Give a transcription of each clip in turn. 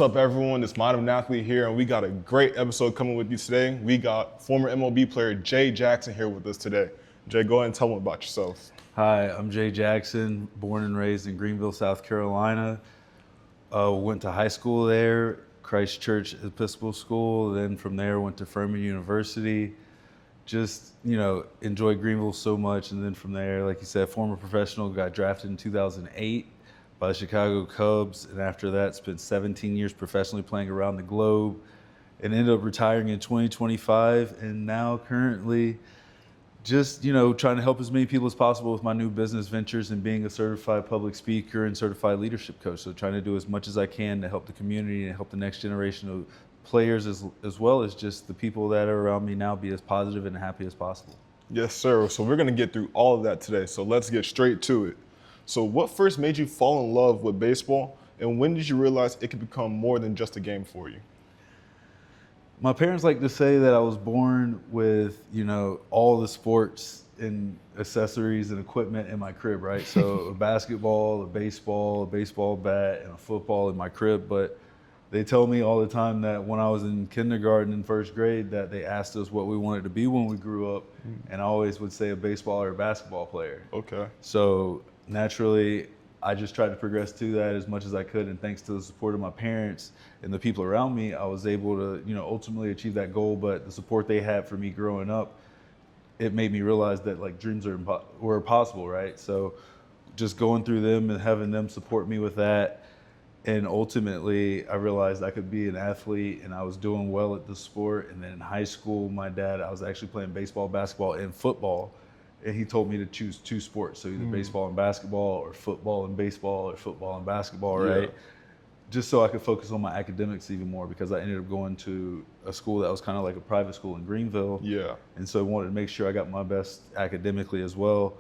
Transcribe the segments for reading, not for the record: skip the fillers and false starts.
What's up, everyone? It's Modern Athlete here, and we got a great episode coming with you today. We got former MLB player Jay Jackson here with us today. Jay, go ahead and tell them about yourself. Hi, I'm Jay Jackson, born and raised in Greenville, South Carolina. Went to high school there, Christ Church Episcopal School. Then from there, went to Furman University. Just, enjoyed Greenville so much. And then from there, like you said, former professional, got drafted in 2008 by the Chicago Cubs. And after that, spent 17 years professionally playing around the globe and ended up retiring in 2025. And now currently just, trying to help as many people as possible with my new business ventures and being a certified public speaker and certified leadership coach. So trying to do as much as I can to help the community and help the next generation of players as well as just the people that are around me now be as positive and happy as possible. Yes, sir. So we're going to get through all of that today. So let's get straight to it. So what first made you fall in love with baseball, and when did you realize it could become more than just a game for you? My parents like to say that I was born with, all the sports and accessories and equipment in my crib, right? So a basketball, a baseball bat, and a football in my crib. But they tell me all the time that when I was in kindergarten and first grade that they asked us what we wanted to be when we grew up. And I always would say a baseball or a basketball player. Okay. So naturally, I just tried to progress to that as much as I could, and thanks to the support of my parents and the people around me, I was able to, ultimately achieve that goal. But the support they had for me growing up, it made me realize that dreams were possible, right? So just going through them and having them support me with that, and ultimately I realized I could be an athlete, and I was doing well at the sport. And then in high school, I was actually playing baseball, basketball, and football. And he told me to choose two sports, so either baseball and basketball, or football and baseball, or football and basketball, right? Yeah. Just so I could focus on my academics even more, because I ended up going to a school that was kind of like a private school in Greenville. Yeah. And so I wanted to make sure I got my best academically as well.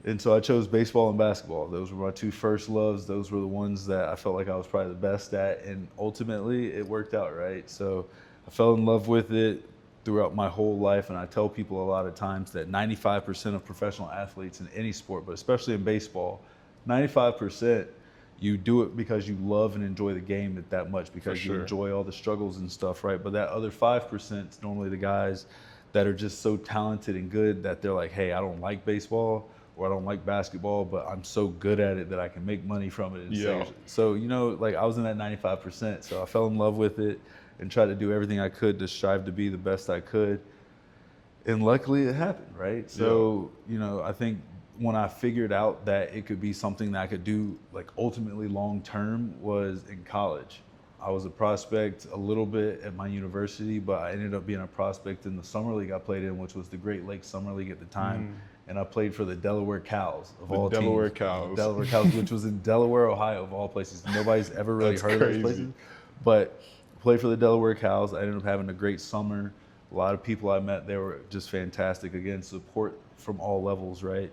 And so I chose baseball and basketball. Those were my two first loves. Those were the ones that I felt like I was probably the best at. And ultimately, it worked out, right? So I fell in love with it throughout my whole life. And I tell people a lot of times that 95% of professional athletes in any sport, but especially in baseball, 95%, you do it because you love and enjoy the game that much, because you enjoy all the struggles and stuff, right? But that other 5% is normally the guys that are just so talented and good that they're like, hey, I don't like baseball or I don't like basketball, but I'm so good at it that I can make money from it. And so, I was in that 95%. So I fell in love with it and tried to do everything I could to strive to be the best I could. And luckily it happened, right? So, I think when I figured out that it could be something that I could do ultimately long term was in college. I was a prospect a little bit at my university, but I ended up being a prospect in the summer league I played in, which was the Great Lakes Summer League at the time. And I played for the Delaware Cows of all teams. Delaware Cows. Delaware Cows, which was in Delaware, Ohio of all places. Nobody's ever really heard of those places. But played for the Delaware Cows. I ended up having a great summer. A lot of people I met there were just fantastic. Again, support from all levels, right?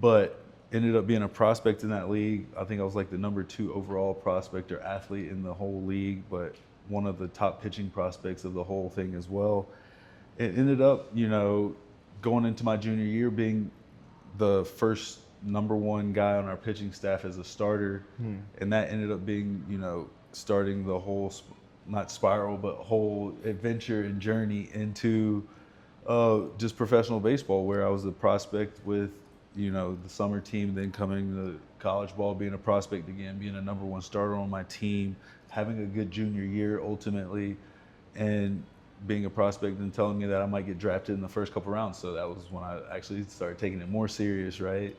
But ended up being a prospect in that league. I think I was the number 2 overall prospect or athlete in the whole league, but one of the top pitching prospects of the whole thing as well. It ended up, going into my junior year being the first number 1 guy on our pitching staff as a starter. And that ended up being, starting the whole not spiral, but whole adventure and journey into just professional baseball, where I was a prospect with, the summer team, then coming to college ball, being a prospect again, being a number 1 starter on my team, having a good junior year ultimately, and being a prospect and telling me that I might get drafted in the first couple rounds. So that was when I actually started taking it more serious, right?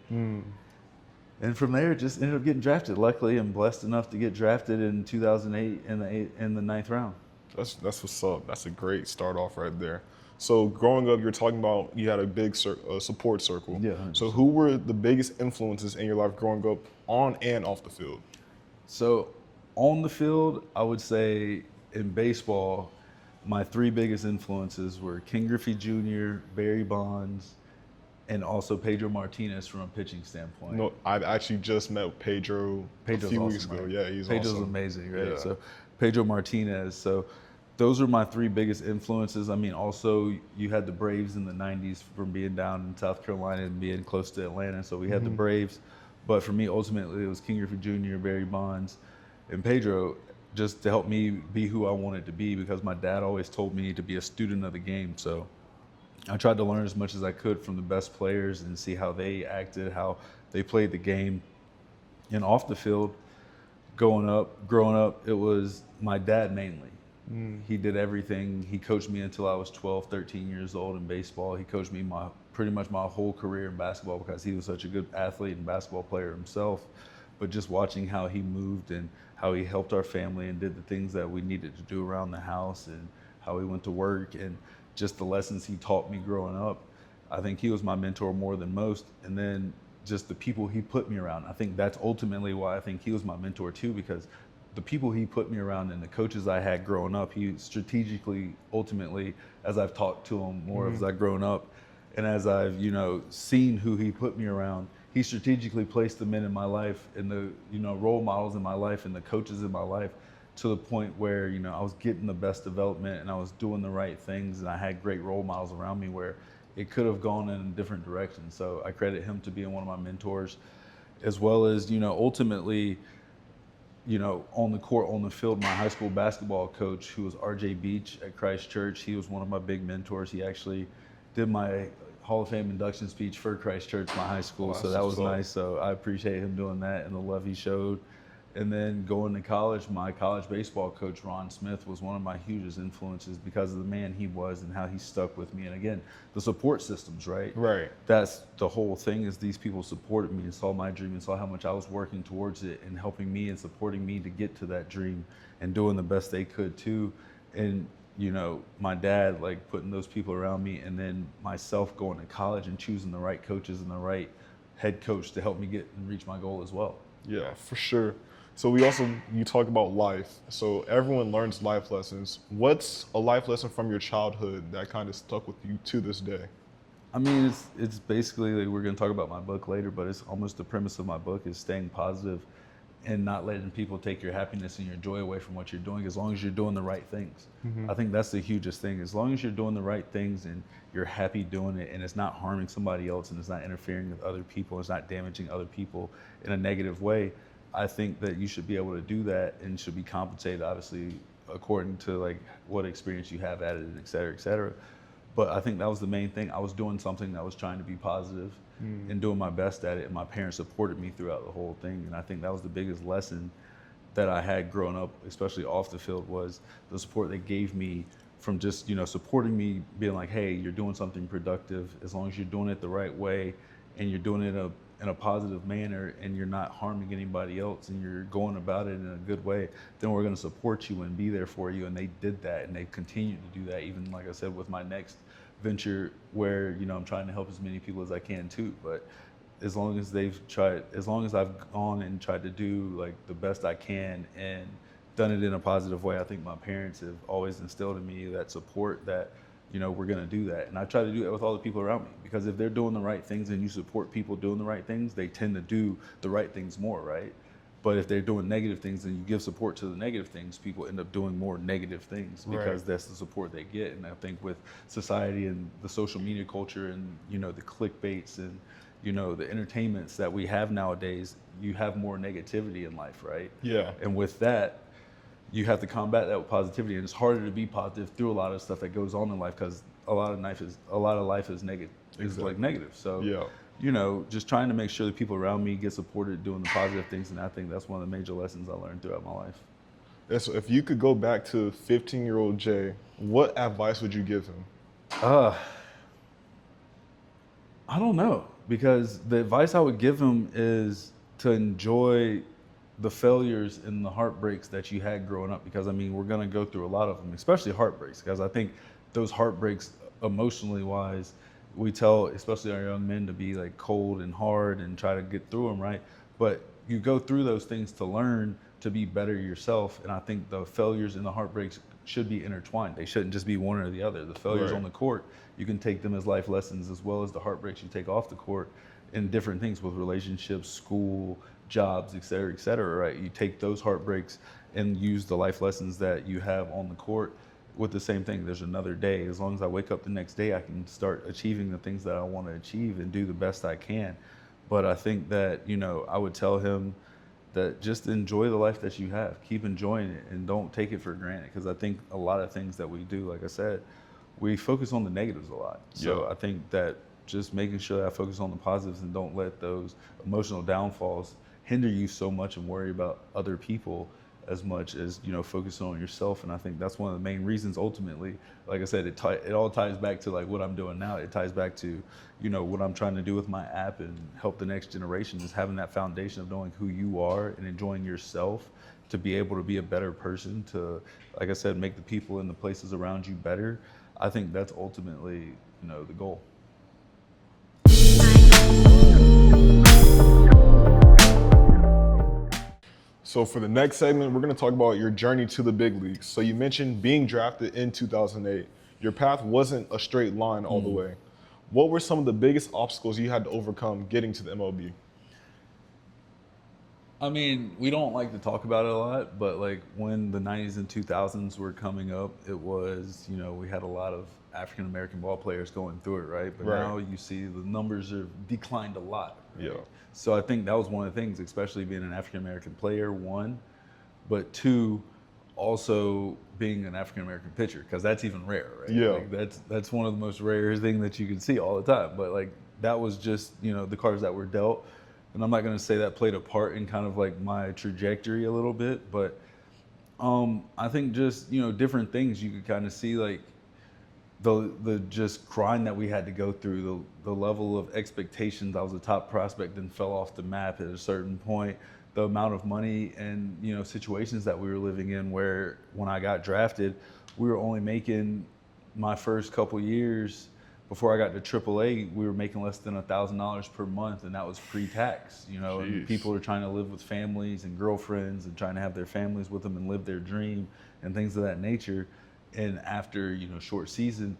And from there, just ended up getting drafted. Luckily, I'm blessed enough to get drafted in 2008 in the 9th round. That's what's up. That's a great start off right there. So growing up, you're talking about you had a big support circle. Yeah. 100%. So who were the biggest influences in your life growing up on and off the field? So on the field, I would say in baseball, my 3 biggest influences were King Griffey Jr., Barry Bonds, and also Pedro Martinez from a pitching standpoint. No, I actually just met Pedro's a few weeks ago. Right? Yeah, Pedro's awesome. Amazing, right? Yeah. So Pedro Martinez. So those are my 3 biggest influences. I mean, also you had the Braves in the 90s from being down in South Carolina and being close to Atlanta. So we had the Braves. But for me, ultimately, it was King Griffey Jr., Barry Bonds, and Pedro. just to help me be who I wanted to be, because my dad always told me to be a student of the game. So I tried to learn as much as I could from the best players and see how they acted, how they played the game. And off the field, growing up, it was my dad mainly. He did everything. He coached me until I was 12, 13 years old in baseball. He coached me pretty much my whole career in basketball because he was such a good athlete and basketball player himself. But just watching how he moved and how he helped our family and did the things that we needed to do around the house, and how he went to work, and just the lessons he taught me growing up, I think he was my mentor more than most. And then just the people he put me around, I think that's ultimately why I think he was my mentor too, because the people he put me around and the coaches I had growing up, he strategically, ultimately, as I've talked to him more as I've grown up, and as I've, seen who he put me around, he strategically placed the men in my life and the, role models in my life and the coaches in my life, to the point where, I was getting the best development and I was doing the right things, and I had great role models around me where it could have gone in a different direction. So I credit him to being one of my mentors, as well as, ultimately, on the court, on the field, my high school basketball coach, who was RJ Beach at Christ Church, he was one of my big mentors. He actually did my Hall of Fame induction speech for Christ Church, my high school. So that was nice. So I appreciate him doing that and the love he showed. And then going to college, my college baseball coach, Ron Smith, was one of my hugest influences because of the man he was and how he stuck with me. And again, the support systems, right? Right. That's the whole thing, is these people supported me and saw my dream and saw how much I was working towards it and helping me and supporting me to get to that dream and doing the best they could too. And, my dad, like, putting those people around me, and then myself going to college and choosing the right coaches and the right head coach to help me get and reach my goal as well. Yeah, for sure. So you talk about life. So everyone learns life lessons. What's a life lesson from your childhood that kind of stuck with you to this day? I mean, it's basically, like, we're going to talk about my book later, but it's almost the premise of my book is staying positive and not letting people take your happiness and your joy away from what you're doing, as long as you're doing the right things. I think that's the hugest thing. As long as you're doing the right things and you're happy doing it, and it's not harming somebody else, and it's not interfering with other people, it's not damaging other people in a negative way, I think that you should be able to do that and should be compensated, obviously, according to, like, what experience you have at it, and et cetera, et cetera. But I think that was the main thing. I was doing something that was trying to be positive and doing my best at it, and my parents supported me throughout the whole thing. And I think that was the biggest lesson that I had growing up, especially off the field, was the support they gave me from just, supporting me, being like, hey, you're doing something productive, as long as you're doing it the right way and you're doing it in a positive manner and you're not harming anybody else and you're going about it in a good way, then we're going to support you and be there for you. And they did that, and they continued to do that, even, like I said, with my next venture, where, I'm trying to help as many people as I can too. But as long as I've gone and tried to do, like, the best I can and done it in a positive way, I think my parents have always instilled in me that support, that, we're going to do that. And I try to do that with all the people around me, because if they're doing the right things and you support people doing the right things, they tend to do the right things more, right? But if they're doing negative things and you give support to the negative things, people end up doing more negative things, because that's the support they get. And I think with society and the social media culture and, the clickbaits and, the entertainments that we have nowadays, you have more negativity in life, right? Yeah. And with that, you have to combat that with positivity. And it's harder to be positive through a lot of stuff that goes on in life, because a lot of life is negative. It's like negative. So yeah. Just trying to make sure that people around me get supported doing the positive things. And I think that's one of the major lessons I learned throughout my life. Yeah, so if you could go back to 15-year-old Jay, what advice would you give him? I don't know, because the advice I would give him is to enjoy the failures and the heartbreaks that you had growing up, because, I mean, we're going to go through a lot of them, especially heartbreaks, because I think those heartbreaks, emotionally wise, we tell, especially our young men, to be, like, cold and hard and try to get through them, right? But you go through those things to learn to be better yourself. And I think the failures and the heartbreaks should be intertwined. They shouldn't just be one or the other. The failures on the court, you can take them as life lessons, as well as the heartbreaks you take off the court in different things, with relationships, school, jobs, et cetera, right? You take those heartbreaks and use the life lessons that you have on the court with the same thing. There's another day. As long as I wake up the next day, I can start achieving the things that I want to achieve and do the best I can. But I think that, I would tell him that just enjoy the life that you have. Keep enjoying it and don't take it for granted. Because I think a lot of things that we do, like I said, we focus on the negatives a lot. So I think that just making sure that I focus on the positives and don't let those emotional downfalls hinder you so much and worry about other people as much as, you know, focusing on yourself. And I think that's one of the main reasons ultimately, like I said, it all ties back to like what I'm doing now. It ties back to, you know, what I'm trying to do with my app and help the next generation, is having that foundation of knowing who you are and enjoying yourself to be able to be a better person, to, like I said, make the people and the places around you better. I think that's ultimately, you know, the goal. So for the next segment, we're going to talk about your journey to the big leagues. So you mentioned being drafted in 2008. Your path wasn't a straight line all the way. What were some of the biggest obstacles you had to overcome getting to the MLB? I mean, we don't like to talk about it a lot, but like when the 90s and 2000s were coming up, it was, you know, we had a lot of African American ball players going through it, right? But now you see the numbers have declined a lot. Right? Yeah. So I think that was one of the things, especially being an African American player, one, but two, also being an African American pitcher, because that's even rare, right? Yeah. Like that's one of the most rare things that you can see all the time. But like that was just, you know, the cards that were dealt. And I'm not going to say that played a part in kind of like my trajectory a little bit, but I think just, you know, different things you could kind of see, like the just grind that we had to go through, the level of expectations. I was a top prospect and fell off the map at a certain point. The amount of money and, you know, situations that we were living in, where when I got drafted, we were only making, my first couple years before I got to AAA, we were making less than $1,000 per month, and that was pre-tax. You know, and people are trying to live with families and girlfriends and trying to have their families with them and live their dream and things of that nature. And after, you know, short season,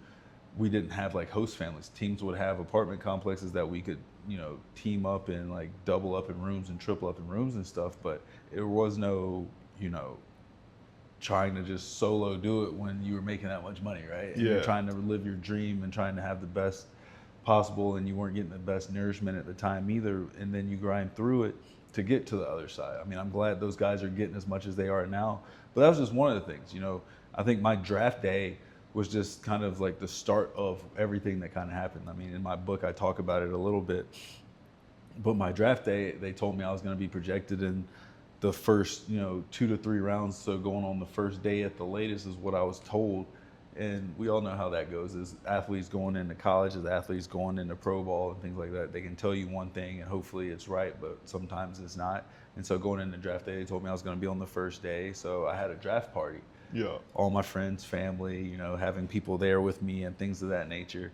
we didn't have like host families. Teams would have apartment complexes that we could, you know, team up and like double up in rooms and triple up in rooms and stuff. But there was no, you know, trying to just solo do it when you were making that much money, right? And you're trying to live your dream and trying to have the best possible, and you weren't getting the best nourishment at the time either. And then you grind through it to get to the other side. I mean, I'm glad those guys are getting as much as they are now. But that was just one of the things, you know. I think my draft day was just kind of like the start of everything that kind of happened. I mean, in my book, I talk about it a little bit. But my draft day, they told me I was going to be projected in the first, you know, 2 to 3 rounds. So going on the first day at the latest is what I was told. And we all know how that goes. As athletes going into college, as athletes going into pro ball and things like that, they can tell you one thing and hopefully it's right, but sometimes it's not. And so going into draft day, they told me I was going to be on the first day. So I had a draft party. Yeah. All my friends, family, you know, having people there with me and things of that nature.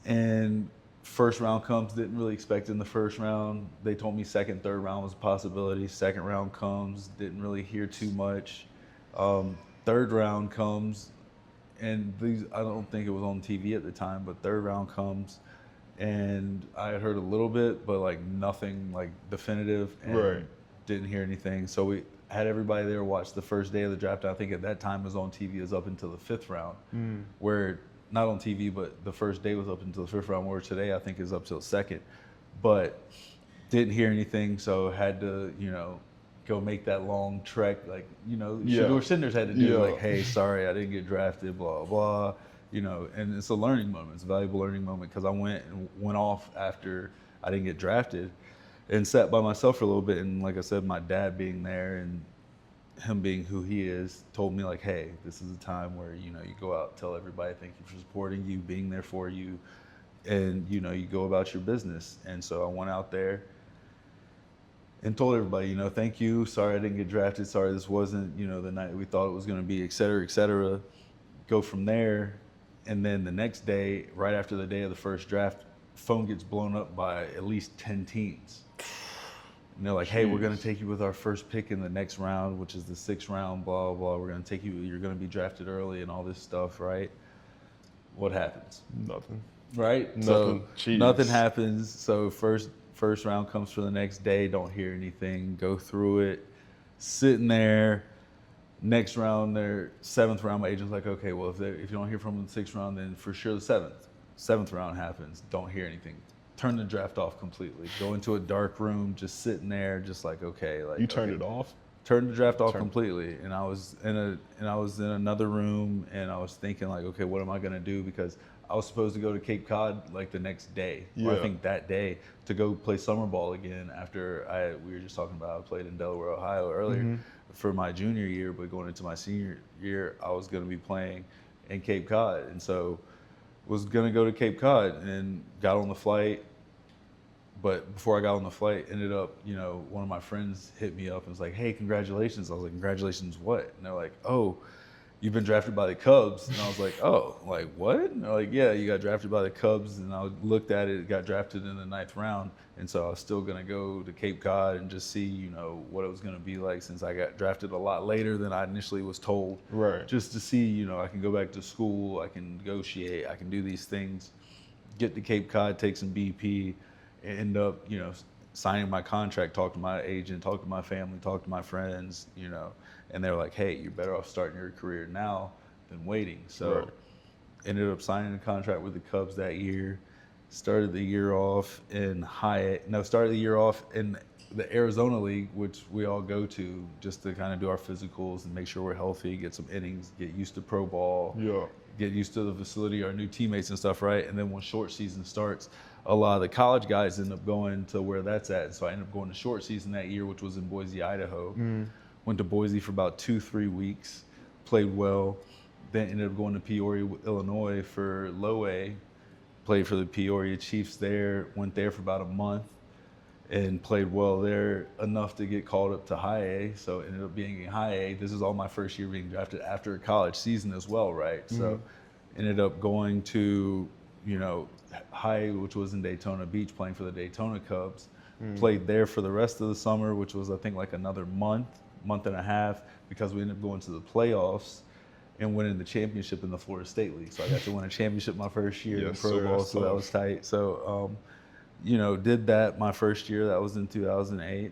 And first round comes, didn't really expect in the first round. They told me second, third round was a possibility. Second round comes, didn't really hear too much. Third round comes, and these, I don't think it was on TV at the time, but third round comes, and I had heard a little bit, but like nothing like definitive, and didn't hear anything. So we had everybody there watch the first day of the draft. I think at that time it was on TV, it was up until the 5th round, where not on TV, but the first day was up until the 5th round, where today I think is up till second. But didn't hear anything, so had to, you know, go make that long trek. Like, you know, Shedeur Sanders had to do like, hey, sorry, I didn't get drafted, blah, blah, you know. And it's a learning moment. It's a valuable learning moment, because I went off after I didn't get drafted and sat by myself for a little bit. And like I said, my dad being there and him being who he is told me like, hey, this is a time where, you know, you go out, tell everybody thank you for supporting you, being there for you, and, you know, you go about your business. And so I went out there and told everybody, you know, thank you, sorry I didn't get drafted, sorry this wasn't, you know, the night we thought it was going to be, et cetera, go from there. And then the next day, right after the day of the first draft, phone gets blown up by at least 10 teams. And they're like, hey, we're going to take you with our first pick in the next round, which is the 6th round, blah, blah, blah. We're going to take you, you're going to be drafted early and all this stuff, right? What happens? Nothing. Right? Nothing. So nothing happens. So first round comes for the next day, don't hear anything, go through it, sitting there. Next round, their 7th round, my agent's like, okay, well, if you don't hear from them in the 6th round, then for sure the 7th round happens, don't hear anything. turn the draft off completely. Go into a dark room, just sitting there, just like, okay, like You turned it off? Turned the draft off completely, and I was in another room, and I was thinking like, okay, what am I gonna do? Because I was supposed to go to Cape Cod like the next day, or I think that day, to go play summer ball again. After we were just talking about, I played in Delaware, Ohio earlier for my junior year, but going into my senior year, I was gonna be playing in Cape Cod, and so was gonna go to Cape Cod and got on the flight. But before I got on the flight, ended up, one of my friends hit me up and was like, hey, congratulations. I was like, congratulations what? And they're like, oh, you've been drafted by the Cubs. And I was like, oh, like what? And they're like, yeah, you got drafted by the Cubs. And I looked at it, got drafted in the 9th round. And so I was still going to go to Cape Cod and just see, what it was going to be like, since I got drafted a lot later than I initially was told. Right. Just to see, I can go back to school, I can negotiate, I can do these things, get to Cape Cod, take some BP, end up, signing my contract, talk to my agent, talk to my family, talk to my friends, and they're like, hey, you're better off starting your career now than waiting. So ended up signing a contract with the Cubs that year. Started the year off in the Arizona League, which we all go to just to kind of do our physicals and make sure we're healthy, get some innings, get used to pro ball, get used to the facility, our new teammates and stuff, right? And then when short season starts, a lot of the college guys end up going to where that's at. And so I ended up going to short season that year, which was in Boise, Idaho. Went to Boise for about 2-3 weeks, played well. Then ended up going to Peoria, Illinois for low A. Played for the Peoria Chiefs there, went there for about a month and played well there enough to get called up to high A. So ended up being in high A. This is all my first year being drafted after a college season as well, right? So ended up going to, high A, which was in Daytona Beach, playing for the Daytona Cubs. Played there for the rest of the summer, which was I think like another month and a half, because we ended up going to the playoffs and winning the championship in the Florida State League. So I got to win a championship my first year in pro ball, so that was tight. So, did that my first year. That was in 2008.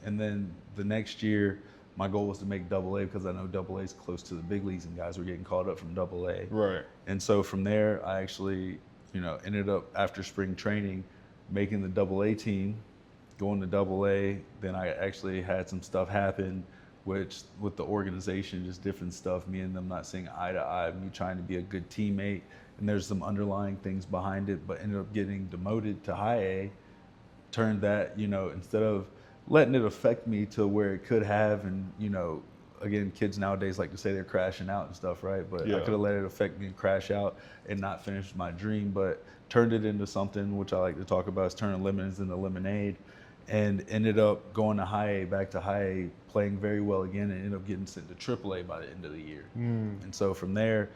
And then the next year, my goal was to make Double A, because I know Double A is close to the big leagues and guys were getting called up from Double A. Right. And so from there, I actually, ended up after spring training making the Double A team, going to Double A. Then I actually had some stuff happen, which with the organization, just different stuff, me and them not seeing eye to eye, me trying to be a good teammate. And there's some underlying things behind it, but ended up getting demoted to high A. Turned that, instead of letting it affect me to where it could have, and, again, kids nowadays like to say they're crashing out and stuff, right? But I could have let it affect me and crash out and not finish my dream, but turned it into something which I like to talk about, is turning lemons into lemonade. And ended up going to high A, back to high A, playing very well again, and ended up getting sent to Triple A by the end of the year. And so from there,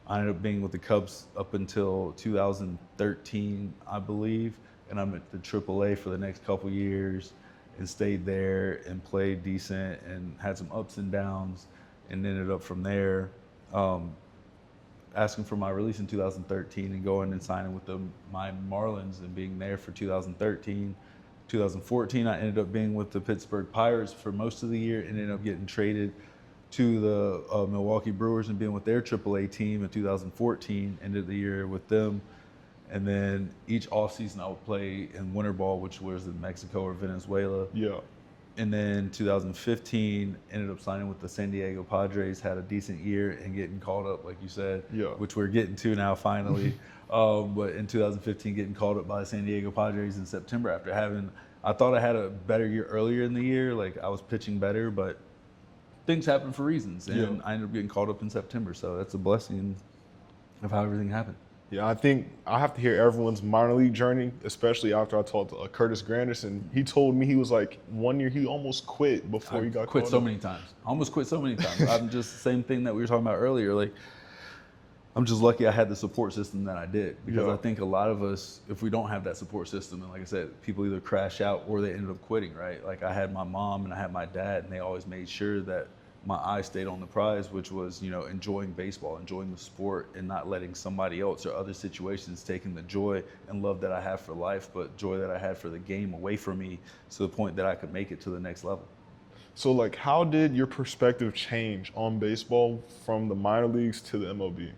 I ended up being with the Cubs up until 2013, I believe, and I'm at the Triple A for the next couple years, and stayed there and played decent and had some ups and downs, and ended up from there asking for my release in 2013 and going and signing with my Marlins and being there for 2013. 2014, I ended up being with the Pittsburgh Pirates for most of the year, and ended up getting traded to the Milwaukee Brewers and being with their AAA team in 2014, ended the year with them. And then each offseason I would play in winter ball, which was in Mexico or Venezuela. Yeah. And then 2015, ended up signing with the San Diego Padres, had a decent year and getting called up, like you said, which we're getting to now finally. But in 2015, getting called up by the San Diego Padres in September after I thought I had a better year earlier in the year. Like I was pitching better, but things happen for reasons. And I ended up getting called up in September. So that's a blessing of how everything happened. Yeah, I think I have to hear everyone's minor league journey, especially after I talked to Curtis Granderson. He told me he was like 1 year he almost quit before he got quit called so up. many times. I almost quit so many times. I'm just the same thing that we were talking about earlier. Like I'm just lucky I had the support system that I did, because I think a lot of us, if we don't have that support system, and like I said, people either crash out or they ended up quitting, right? Like I had my mom and I had my dad, and they always made sure that my eye stayed on the prize, which was, enjoying baseball, enjoying the sport, and not letting somebody else or other situations taking the joy and love that I have for life, but joy that I had for the game away from me, to the point that I could make it to the next level. So like, how did your perspective change on baseball from the minor leagues to the MLB?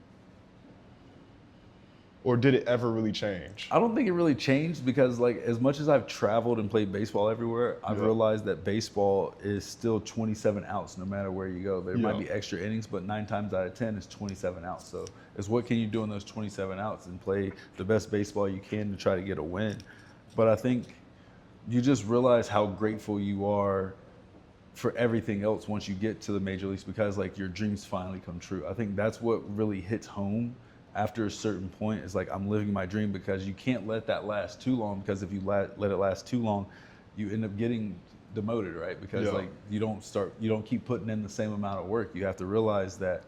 Or did it ever really change? I don't think it really changed because, like, as much as I've traveled and played baseball everywhere, I've realized that baseball is still 27 outs no matter where you go. There might be extra innings, but 9 times out of 10 it's 27 outs. So it's what can you do in those 27 outs and play the best baseball you can to try to get a win. But I think you just realize how grateful you are for everything else once you get to the major leagues because, like, your dreams finally come true. I think that's what really hits home after a certain point. Is like, I'm living my dream, because you can't let that last too long, because if you let it last too long, you end up getting demoted, right? Because like you don't keep putting in the same amount of work. You have to realize that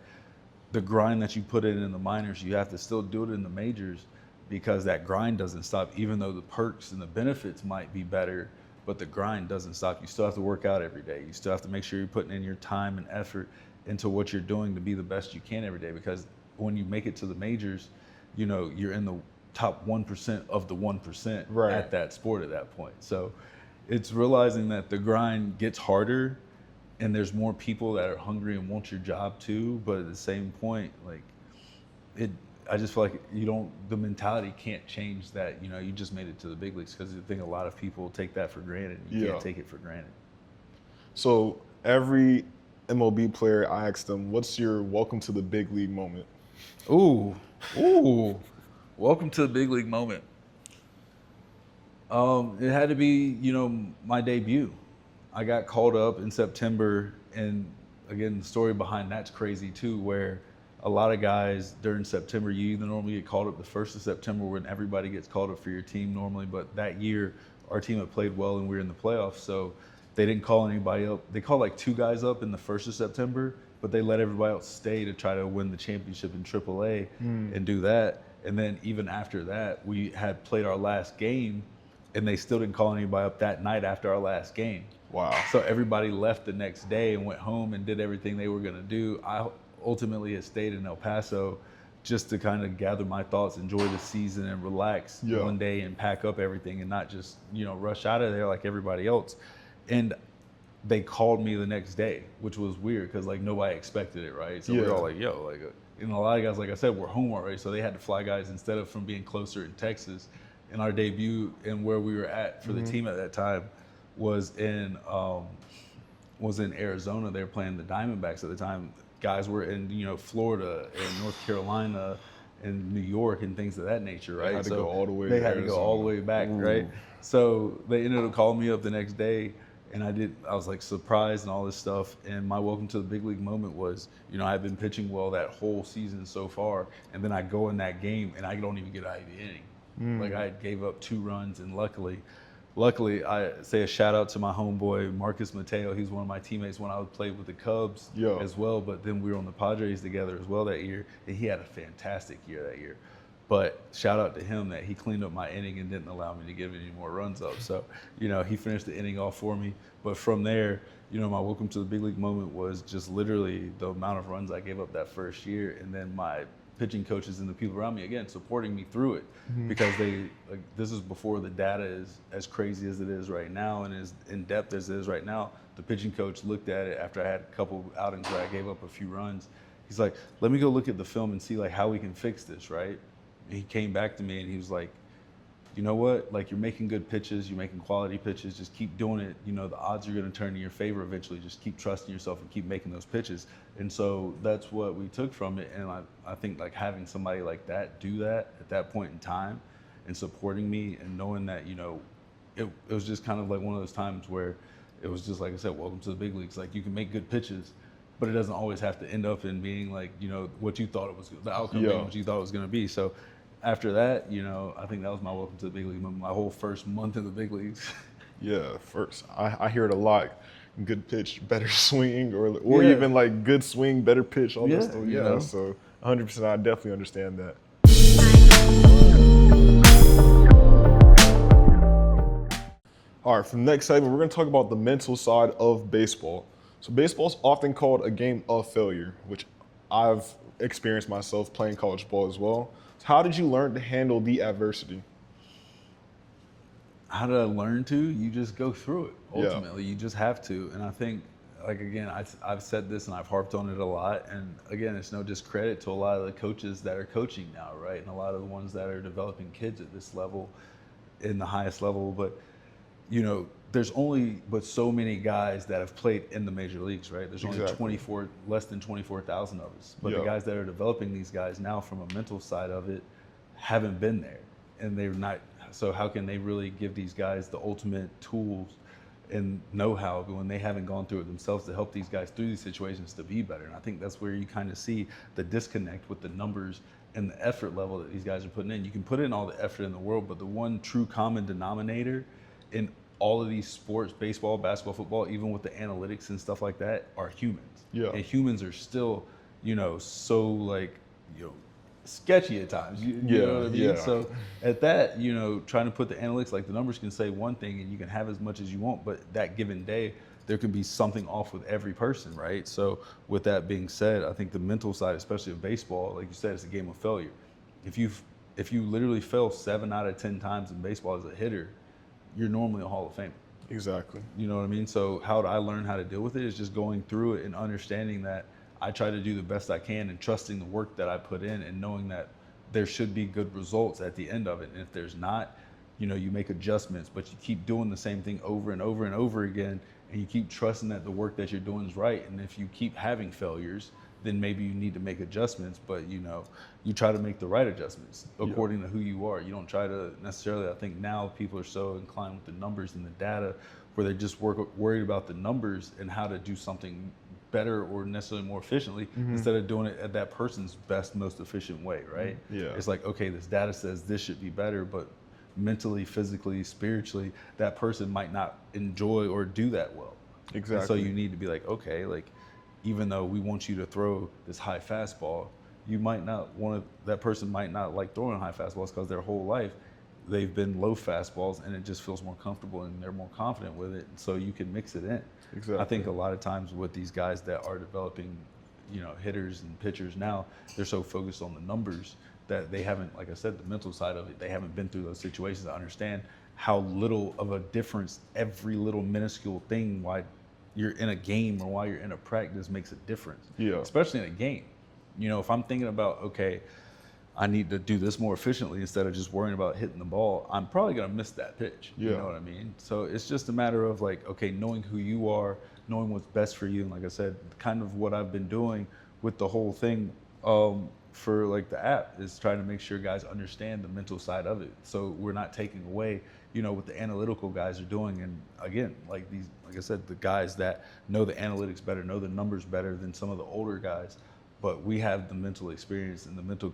the grind that you put in the minors, you have to still do it in the majors, because that grind doesn't stop. Even though the perks and the benefits might be better, but the grind doesn't stop. You still have to work out every day. You still have to make sure you're putting in your time and effort into what you're doing to be the best you can every day, because when you make it to the majors, you know, you're in the top 1% of the 1% at that sport at that point. So it's realizing that the grind gets harder and there's more people that are hungry and want your job too. But at the same point, like, I just feel like the mentality can't change that, you know, you just made it to the big leagues, because I think a lot of people take that for granted. You can't take it for granted. So every MLB player, I asked them, what's your welcome to the big league moment? Ooh. Welcome to the big league moment. It had to be, you know, my debut. I got called up in September, and again, the story behind that's crazy too, where a lot of guys during September, you either normally get called up the 1st of September when everybody gets called up for your team normally, but that year our team had played well and we were in the playoffs, so they didn't call anybody up. They called like 2 guys up in the 1st of September, but they let everybody else stay to try to win the championship in AAA and do that. And then even after that, we had played our last game, and they still didn't call anybody up that night after our last game. Wow. So everybody left the next day and went home and did everything they were going to do. I ultimately had stayed in El Paso just to kind of gather my thoughts, enjoy the season, and relax one day and pack up everything and not just, you know, rush out of there like everybody else. And they called me the next day, which was weird because, like, nobody expected it, right? So we were all like, yo, like, and a lot of guys, like I said, were home already, so they had to fly guys instead of from being closer in Texas. And our debut and where we were at for the team at that time was in Arizona. They were playing the Diamondbacks at the time. Guys were in, you know, Florida and North Carolina and New York and things of that nature, right? They had to go all the way. They had to go all the way back, right? So they ended up calling me up the next day, and I was like surprised and all this stuff. And my welcome to the big league moment was, you know, I've been pitching well that whole season so far, and then I go in that game and I don't even get out of the inning. Like, I gave up 2 runs, and luckily, I say a shout out to my homeboy Marcus Mateo. He's one of my teammates when I played with the Cubs as well. But then we were on the Padres together as well that year, and he had a fantastic year that year. But shout out to him that he cleaned up my inning and didn't allow me to give any more runs up. So, you know, he finished the inning off for me. But from there, you know, my welcome to the big league moment was just literally the amount of runs I gave up that first year, and then my pitching coaches and the people around me, again, supporting me through it, because this is before the data is as crazy as it is right now and as in depth as it is right now. The pitching coach looked at it after I had a couple outings where I gave up a few runs. He's like, let me go look at the film and see, like, how we can fix this, right? And he came back to me and he was like, you know what, like, you're making good pitches, you're making quality pitches, just keep doing it. You know, the odds are going to turn in your favor eventually. Just keep trusting yourself and keep making those pitches. And so that's what we took from it. And I think, like, having somebody like that do that at that point in time and supporting me and knowing that, you know, it was just kind of like one of those times where it was just, like I said, welcome to the big leagues. Like, you can make good pitches, but it doesn't always have to end up in being, like, you know, what you thought it was, the outcome being what you thought it was going to be. So after that, you know, I think that was my welcome to the big league, my whole first month in the big leagues. Yeah, first. I hear it a lot. Good pitch, better swing, or even like good swing, better pitch, all that stuff. You know, so 100%, I definitely understand that. All right, for the next segment, we're going to talk about the mental side of baseball. So baseball is often called a game of failure, which I've experienced myself playing college ball as well. So how did you learn to handle the adversity? How did I learn to? You just go through it. Ultimately, you just have to. And I think like again, I've said this and I've harped on it a lot. And again, it's no discredit to a lot of the coaches that are coaching now, right? And a lot of the ones that are developing kids at this level, in the highest level. But there's only but so many guys that have played in the major leagues, right? There's only less than 24,000 of us. But the guys that are developing these guys now from a mental side of it haven't been there, and they're not. So how can they really give these guys the ultimate tools and know-how when they haven't gone through it themselves to help these guys through these situations to be better? And I think that's where you kind of see the disconnect with the numbers and the effort level that these guys are putting in. You can put in all the effort in the world, but the one true common denominator in all of these sports, baseball, basketball, football, even with the analytics and stuff like that, are humans. Yeah. And humans are still, so like, sketchy at times. You know what I mean? Yeah. So at that, trying to put the analytics, like the numbers can say one thing and you can have as much as you want, but that given day, there can be something off with every person, right? So with that being said, I think the mental side, especially of baseball, like you said, it's a game of failure. If you literally fail 7 out of 10 times in baseball as a hitter, you're normally a Hall of Famer. Exactly. You know what I mean? So how I learn how to deal with it is just going through it and understanding that I try to do the best I can and trusting the work that I put in and knowing that there should be good results at the end of it. And if there's not, you make adjustments, but you keep doing the same thing over and over and over again, and you keep trusting that the work that you're doing is right. And if you keep having failures, then maybe you need to make adjustments, but you try to make the right adjustments according to who you are. You don't try to necessarily, I think now people are so inclined with the numbers and the data where they're just worried about the numbers and how to do something better or necessarily more efficiently instead of doing it at that person's best, most efficient way, right? Yeah. It's like, okay, this data says this should be better, but mentally, physically, spiritually, that person might not enjoy or do that well. Exactly. And so you need to be like, okay, like, even though we want you to throw this high fastball, that person might not like throwing high fastballs because their whole life they've been low fastballs and it just feels more comfortable and they're more confident with it. So you can mix it in. Exactly. I think a lot of times with these guys that are developing, hitters and pitchers now, they're so focused on the numbers that they haven't, like I said, the mental side of it, they haven't been through those situations to understand how little of a difference every little minuscule thing, why you're in a game or while you're in a practice makes a difference. Yeah. Especially in a game. If I'm thinking about, okay, I need to do this more efficiently instead of just worrying about hitting the ball, I'm probably going to miss that pitch. Yeah. You know what I mean? So it's just a matter of like, okay, knowing who you are, knowing what's best for you. And like I said, kind of what I've been doing with the whole thing for like the app is trying to make sure guys understand the mental side of it. So we're not taking away, what the analytical guys are doing. And again, like I said, the guys that know the analytics better, know the numbers better than some of the older guys. But we have the mental experience and the mental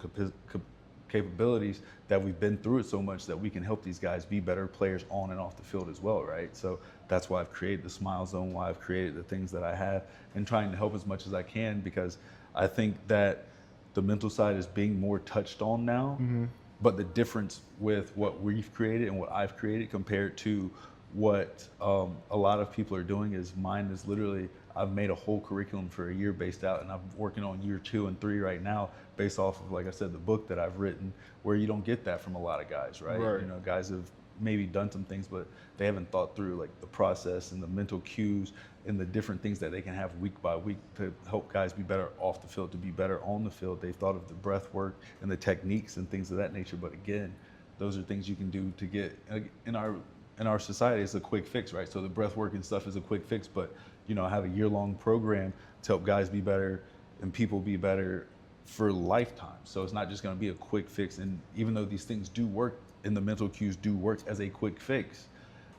capabilities that we've been through it so much that we can help these guys be better players on and off the field as well, right? So that's why I've created the Smile Zone, why I've created the things that I have, and trying to help as much as I can, because I think that the mental side is being more touched on now. But the difference with what we've created and what I've created compared to what a lot of people are doing is mine is literally, I've made a whole curriculum for a year based out, and I'm working on year 2 and 3 right now based off of, like I said, the book that I've written, where you don't get that from a lot of guys, right? Guys have maybe done some things, but they haven't thought through like the process and the mental cues and the different things that they can have week by week to help guys be better off the field, to be better on the field. They've thought of the breath work and the techniques and things of that nature, but again, those are things you can do to get in our society. It's a quick fix, right? So the breath work and stuff is a quick fix, but I have a year-long program to help guys be better and people be better for lifetime. So it's not just going to be a quick fix. And even though these things do work and the mental cues do work as a quick fix,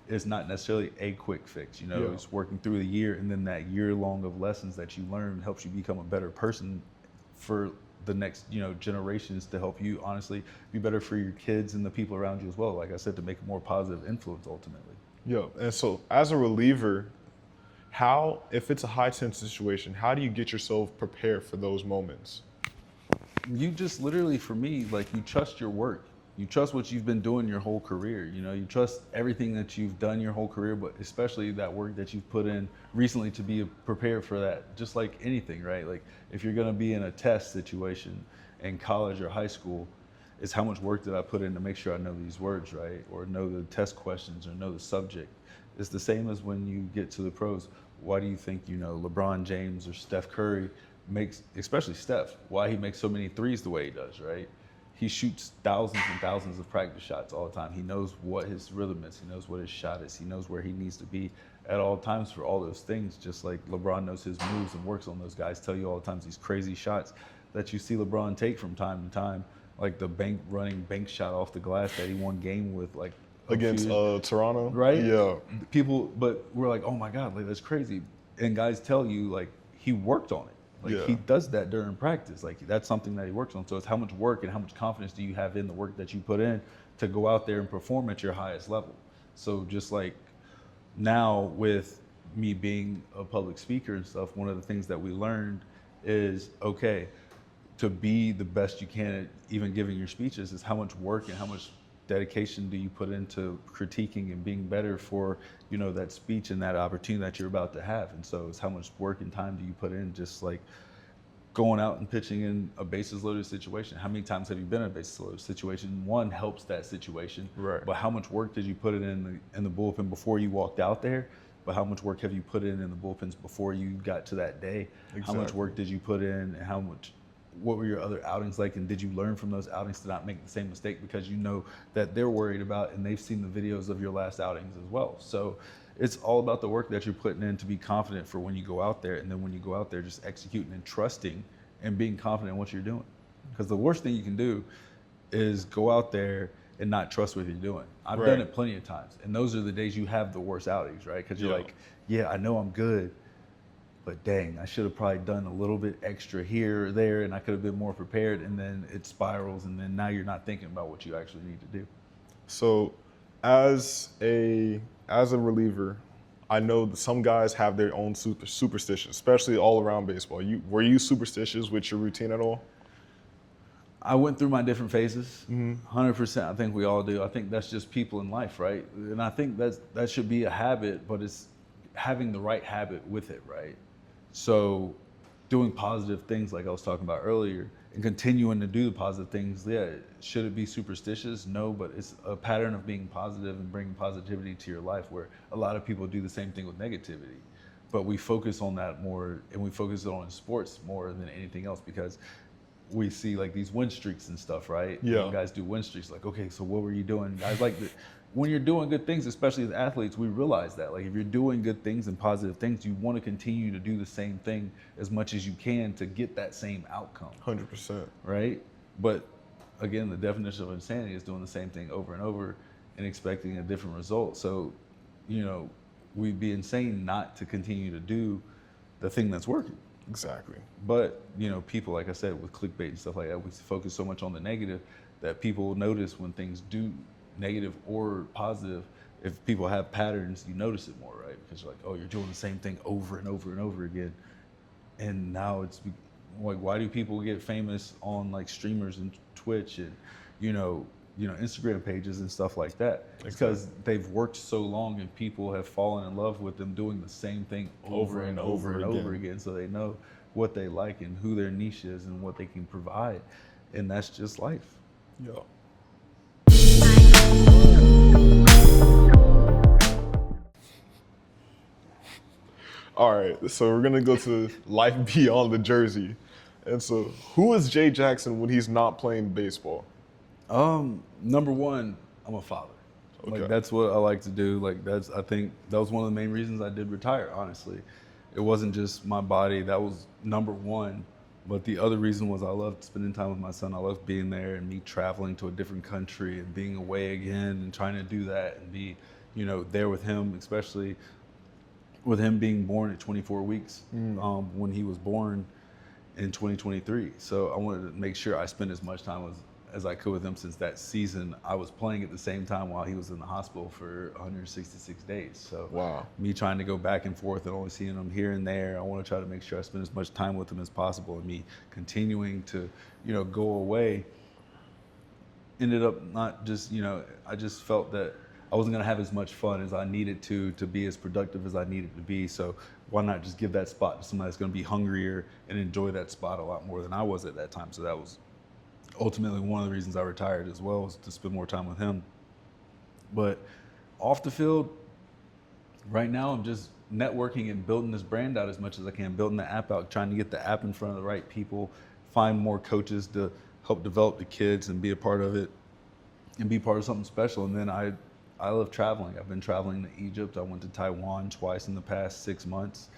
it's not necessarily a quick fix. It's working through the year, and then that year long of lessons that you learn helps you become a better person for the next generations, to help you honestly be better for your kids and the people around you as well. Like I said, to make a more positive influence ultimately. And so as a reliever, if it's a high tense situation, how do you get yourself prepared for those moments? You just literally, for me, like, you trust your work. You trust what you've been doing your whole career. You trust everything that you've done your whole career, but especially that work that you've put in recently to be prepared for that. Just like anything, right? Like if you're going to be in a test situation in college or high school, it's how much work did I put in to make sure I know these words, right? Or know the test questions or know the subject. It's the same as when you get to the pros. why do you think, LeBron James or Steph Curry makes, especially Steph, why he makes so many threes the way he does, right? He shoots thousands and thousands of practice shots all the time. He knows what his rhythm is. He knows what his shot is. He knows where he needs to be at all times for all those things, just like LeBron knows his moves and works on those. Guys tell you all the time these crazy shots that you see LeBron take from time to time, like the running bank shot off the glass that he won game with, like against Toronto, right? Yeah. People, but we're like, oh my God, like that's crazy. And guys tell you like he worked on it. Like he does that during practice. Like that's something that he works on. So it's how much work and how much confidence do you have in the work that you put in to go out there and perform at your highest level. So just like now with me being a public speaker and stuff, one of the things that we learned is, okay, to be the best you can at even giving your speeches is how much work and how much dedication do you put into critiquing and being better for, that speech and that opportunity that you're about to have. And so it's how much work and time do you put in, just like going out and pitching in a bases loaded situation. How many times have you been in a bases loaded situation? One helps that situation, right? But how much work did you put in the bullpen before you walked out there? But how much work have you put in the bullpens before you got to that day? Exactly. How much work did you put in, and what were your other outings like, and did you learn from those outings to not make the same mistake, because you know that they're worried about and they've seen the videos of your last outings as well. So it's all about the work that you're putting in to be confident for when you go out there, and then when you go out there just executing and trusting and being confident in what you're doing. Because the worst thing you can do is go out there and not trust what you're doing. I've done it plenty of times, and those are the days you have the worst outings, right? Because you're like, yeah, I know I'm good, but dang, I should have probably done a little bit extra here or there, and I could have been more prepared, and then it spirals, and then now you're not thinking about what you actually need to do. So as a reliever, I know that some guys have their own superstitions, especially all around baseball. Were you superstitious with your routine at all? I went through my different phases, 100%. I think we all do. I think that's just people in life, right? And I think that should be a habit, but it's having the right habit with it, right? So doing positive things like I was talking about earlier and continuing to do the positive things, should it be superstitious? No, but it's a pattern of being positive and bringing positivity to your life, where a lot of people do the same thing with negativity. But we focus on that more, and we focus on sports more than anything else, because we see like these win streaks and stuff, right? Yeah. When guys do win streaks, like, okay, so what were you doing? Guys, like when you're doing good things, especially as athletes, we realize that. Like if you're doing good things and positive things, you want to continue to do the same thing as much as you can to get that same outcome. 100%. Right? But again, the definition of insanity is doing the same thing over and over and expecting a different result. So, we'd be insane not to continue to do the thing that's working. Exactly. But, people, like I said, with clickbait and stuff like that, we focus so much on the negative that people will notice when things do negative or positive. If people have patterns, you notice it more, right? Because you're like, oh, you're doing the same thing over and over and over again. And now it's like, why do people get famous on like streamers and Twitch and, Instagram pages and stuff like that? It's because they've worked so long and people have fallen in love with them doing the same thing over and over again. So they know what they like and who their niche is and what they can provide. And that's just life. Yeah. All right, so we're gonna go to life beyond the jersey. And so, who is Jay Jackson when he's not playing baseball? Number one, I'm a father. Okay. Like that's what I like to do. Like I think that was one of the main reasons I did retire, honestly. It wasn't just my body, that was number one. But the other reason was I loved spending time with my son. I loved being there and me traveling to a different country and being away again and trying to do that and be, there with him, especially with him being born at 24 weeks when he was born in 2023. So I wanted to make sure I spent as much time as I could with him, since that season I was playing at the same time while he was in the hospital for 166 days. So wow. Me trying to go back and forth and only seeing him here and there, I want to try to make sure I spend as much time with him as possible, and me continuing to, go away ended up not just, I just felt that I wasn't going to have as much fun as I needed to be as productive as I needed to be. So why not just give that spot to somebody that's going to be hungrier and enjoy that spot a lot more than I was at that time. So that was ultimately one of the reasons I retired as well, was to spend more time with him. But off the field, right now I'm just networking and building this brand out as much as I can, building the app out, trying to get the app in front of the right people, find more coaches to help develop the kids and be a part of it and be part of something special. And then I love traveling. I've been traveling to Egypt. I went to Taiwan twice in the past 6 months,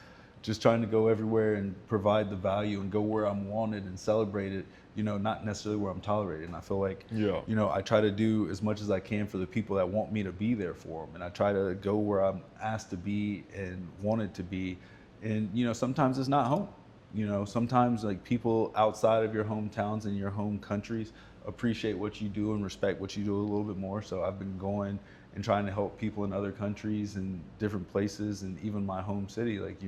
just trying to go everywhere and provide the value and go where I'm wanted and celebrate it, not necessarily where I'm tolerated. And I feel like, I try to do as much as I can for the people that want me to be there for them. And I try to go where I'm asked to be and wanted to be. And, sometimes it's not home. Sometimes like people outside of your hometowns and your home countries appreciate what you do and respect what you do a little bit more. So I've been going and trying to help people in other countries and different places, and even my home city. Like,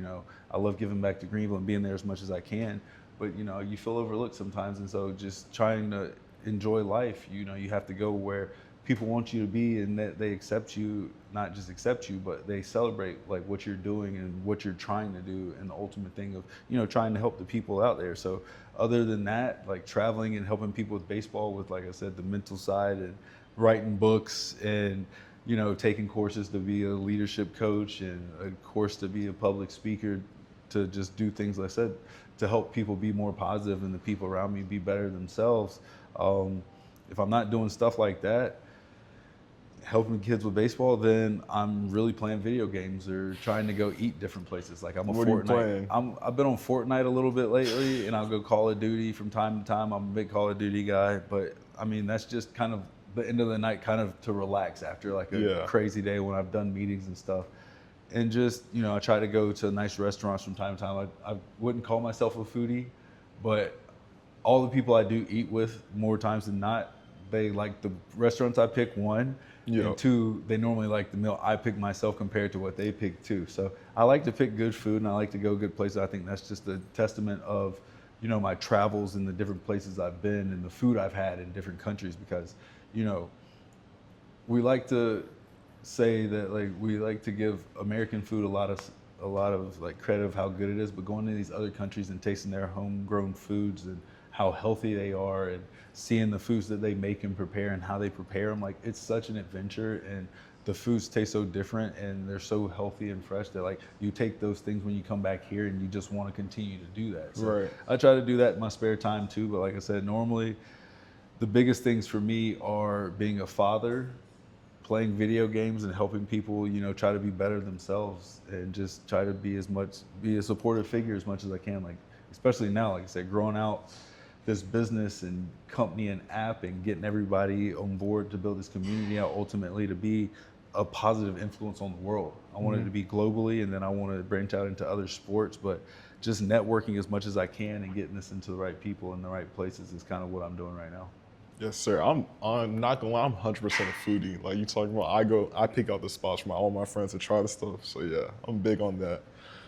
I love giving back to Greenville and being there as much as I can, but you feel overlooked sometimes. And so just trying to enjoy life, you have to go where people want you to be and that they accept you, not just accept you, but they celebrate like what you're doing and what you're trying to do, and the ultimate thing of, trying to help the people out there. So other than that, like traveling and helping people with baseball, with, like I said, the mental side, and writing books, and, taking courses to be a leadership coach, and a course to be a public speaker, to just do things, like I said, to help people be more positive and the people around me be better themselves. If I'm not doing stuff like that, helping kids with baseball, then I'm really playing video games or trying to go eat different places. Like I'm a What are you playing? I've been on Fortnite a little bit lately, and I'll go Call of Duty from time to time. I'm a big Call of Duty guy, but I mean, that's just kind of the end of the night, kind of to relax after like a crazy day when I've done meetings and stuff. And just, I try to go to nice restaurants from time to time. I wouldn't call myself a foodie, but all the people I do eat with, more times than not, they like the restaurants I pick, one, and two, they normally like the meal I pick myself compared to what they pick too. So I like to pick good food, and I like to go good places. I think that's just a testament of, my travels and the different places I've been and the food I've had in different countries, because, we like to say that like we like to give American food a lot of like credit of how good it is, but going to these other countries and tasting their homegrown foods and how healthy they are, and seeing the foods that they make and prepare and how they prepare them, like it's such an adventure, and the foods taste so different and they're so healthy and fresh that like you take those things when you come back here and you just want to continue to do that. So Right. I try to do that in my spare time too, but like I said, normally the biggest things for me are being a father, playing video games, and helping people, try to be better themselves, and just try to be a supportive figure as much as I can. Like, especially now, like I said, growing out this business and company and app, and getting everybody on board to build this community out, ultimately to be a positive influence on the world. I want it to be globally, and then I want to branch out into other sports, but just networking as much as I can and getting this into the right people in the right places is kind of what I'm doing right now. Yes, sir. I'm not gonna lie, I'm 100% a foodie. Like you talking about, I pick out the spots for all my friends to try the stuff. So yeah, I'm big on that.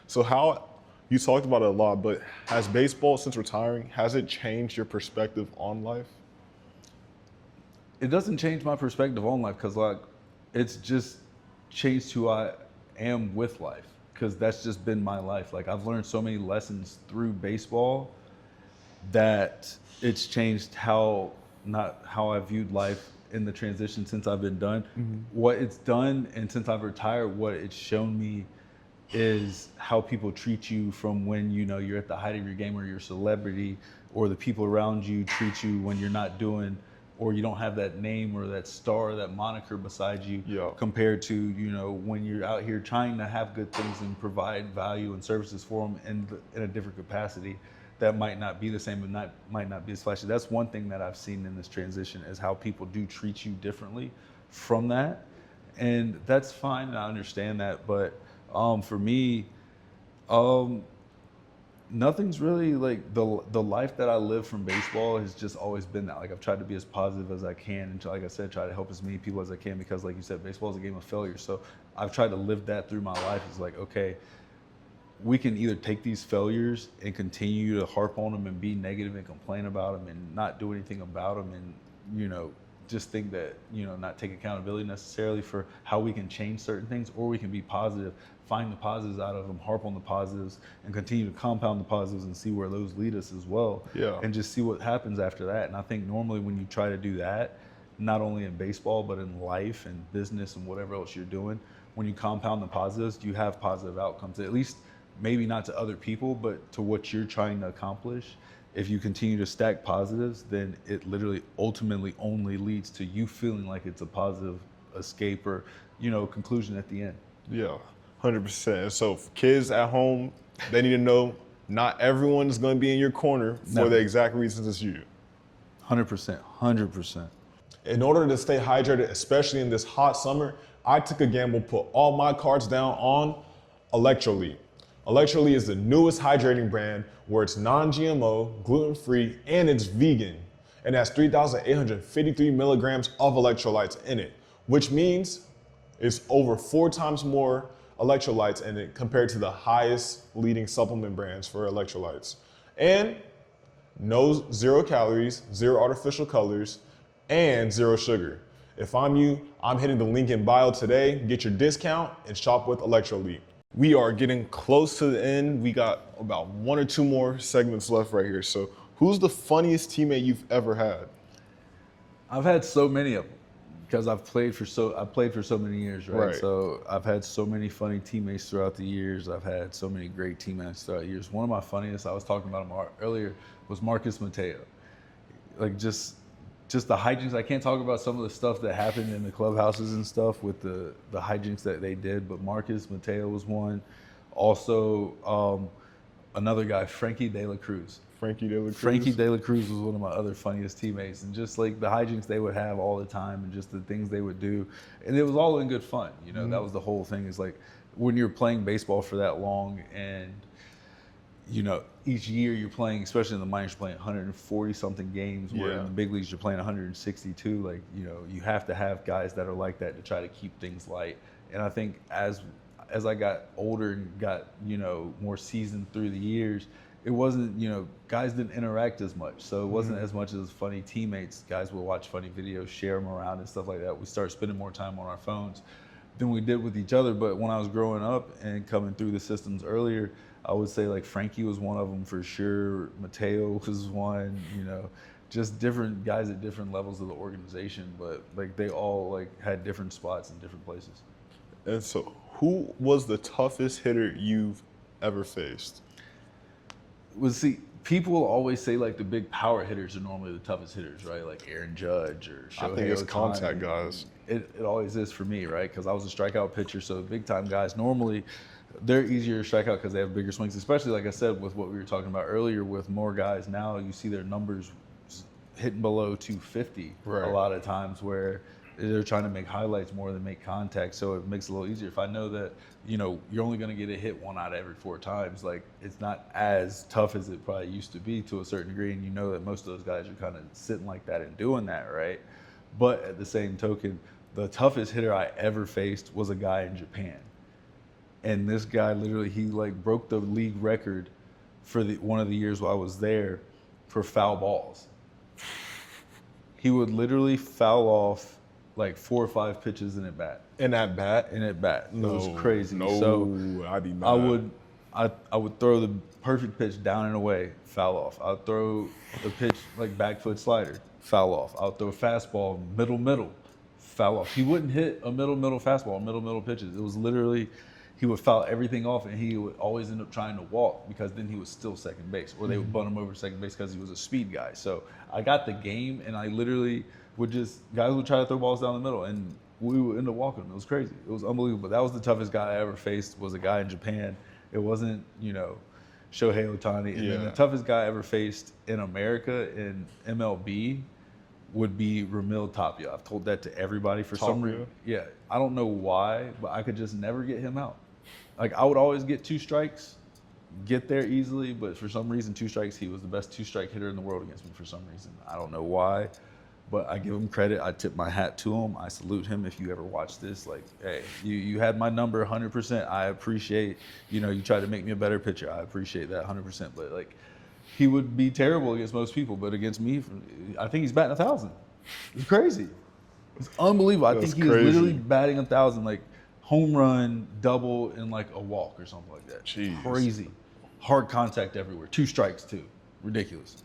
So how, you talked about it a lot, but has baseball, since retiring, has it changed your perspective on life? It doesn't change my perspective on life, because like it's just changed who I am with life, because that's just been my life. Like I've learned so many lessons through baseball that it's changed how I viewed life in the transition since I've been done. What it's done, and since I've retired, what it's shown me is how people treat you from when you're at the height of your game, or your celebrity, or the people around you treat you when you're not doing, or you don't have that name or that star or that moniker beside you, compared to when you're out here trying to have good things and provide value and services for them in a different capacity that might not be the same and might not be as flashy. That's one thing that I've seen in this transition, is how people do treat you differently from that. And that's fine, and I understand that. But for me, nothing's really like the life that I live from baseball has just always been that. Like I've tried to be as positive as I can, and like I said, try to help as many people as I can, because like you said, baseball is a game of failure. So I've tried to live that through my life. It's like, okay, we can either take these failures and continue to harp on them and be negative and complain about them and not do anything about them, and just think that not take accountability necessarily for how we can change certain things, or we can be positive, find the positives out of them, harp on the positives, and continue to compound the positives and see where those lead us as well. And just see what happens after that. And I think normally when you try to do that, not only in baseball but in life and business and whatever else you're doing, when you compound the positives, you have positive outcomes. At least maybe not to other people, but to what you're trying to accomplish. If you continue to stack positives, then it literally ultimately only leads to you feeling like it's a positive escape or, conclusion at the end. Yeah, 100%. So for kids at home, they need to know not everyone is going to be in your corner for the exact reasons as you. 100%, 100%. In order to stay hydrated, especially in this hot summer, I took a gamble, put all my cards down on Electrolyte. Electrolyte is the newest hydrating brand where it's non-GMO, gluten-free, and it's vegan. And has 3,853 milligrams of electrolytes in it, which means it's over 4 times more electrolytes in it compared to the highest leading supplement brands for electrolytes. And no 0 calories, 0 artificial colors, and 0 sugar. If I'm you, I'm hitting the link in bio today, get your discount, and shop with Electrolyte. We are getting close to the end. We got about 1 or 2 more segments left right here. So who's the funniest teammate you've ever had? I've had so many of them because I've played for so many years, right? So I've had so many funny teammates throughout the years. I've had so many great teammates throughout the years. One of my funniest, I was talking about him earlier, was Marcus Mateo. Like just the hijinks. I can't talk about some of the stuff that happened in the clubhouses and stuff with the hijinks that they did, but Marcus Mateo was one. Also, another guy, Frankie De La Cruz. Frankie De La Cruz? Frankie De La Cruz was one of my other funniest teammates, and just like the hijinks they would have all the time and just the things they would do. And it was all in good fun. That was the whole thing, is like when you're playing baseball for that long and each year you're playing, especially in the minors, you're playing 140 something games, where in the big leagues you're playing 162. Like, you have to have guys that are like that to try to keep things light. And I think as I got older and got, more seasoned through the years, it wasn't, guys didn't interact as much. So it wasn't as much as funny teammates. Guys would watch funny videos, share them around and stuff like that. We started spending more time on our phones than we did with each other. But when I was growing up and coming through the systems earlier, I would say like Frankie was one of them for sure. Mateo was one, just different guys at different levels of the organization, but like they all like had different spots in different places. And so who was the toughest hitter you've ever faced? People will always say like the big power hitters are normally the toughest hitters, right? Like Aaron Judge or Shohei I think it's Ohtani. contact guys. It always is for me, right? Because I was a strikeout pitcher, so big time guys normally they're easier to strike out because they have bigger swings, especially like I said with what we were talking about earlier with more guys. Now you see their numbers hitting below 250 a lot of times, where they're trying to make highlights more than make contact, so it makes it a little easier. If I know that you're only going to get a hit 1 out of every 4 times, like it's not as tough as it probably used to be to a certain degree, and that most of those guys are kind of sitting like that and doing that, right? But at the same token, the toughest hitter I ever faced was a guy in Japan. And this guy literally, he like broke the league record for one of the years while I was there for foul balls. He would literally foul off like 4 or 5 pitches in at bat. In at bat? In at bat. It was crazy. No, so I'd be mad. I would throw the perfect pitch down and away, foul off. I would throw the pitch like back foot slider, foul off. I would throw a fastball, middle, foul off. He wouldn't hit a middle fastball, middle pitches. It was literally, he would foul everything off, and he would always end up trying to walk because then he was still second base, or they would bunt him over to second base because he was a speed guy. So I got the game, and I literally guys would try to throw balls down the middle, and we would end up walking them. It was crazy. It was unbelievable. That was the toughest guy I ever faced, was a guy in Japan. It wasn't, Shohei Ohtani. And then the toughest guy I ever faced in America in MLB would be Ramil Tapia. I've told that to everybody for some reason. Yeah, I don't know why, but I could just never get him out. Like, I would always get 2 strikes, get there easily, but for some reason, 2 strikes, he was the best 2-strike hitter in the world against me for some reason. I don't know why, but I give him credit. I tip my hat to him. I salute him. If you ever watch this, like, hey, you had my number 100%. I appreciate, you tried to make me a better pitcher. I appreciate that 100%. But, like, he would be terrible against most people, but against me, I think he's batting 1,000. It's crazy. It's unbelievable. I think he's literally batting 1,000, like home run, double, and like a walk or something like that. Jeez. Crazy. Hard contact everywhere. 2 strikes too. Ridiculous.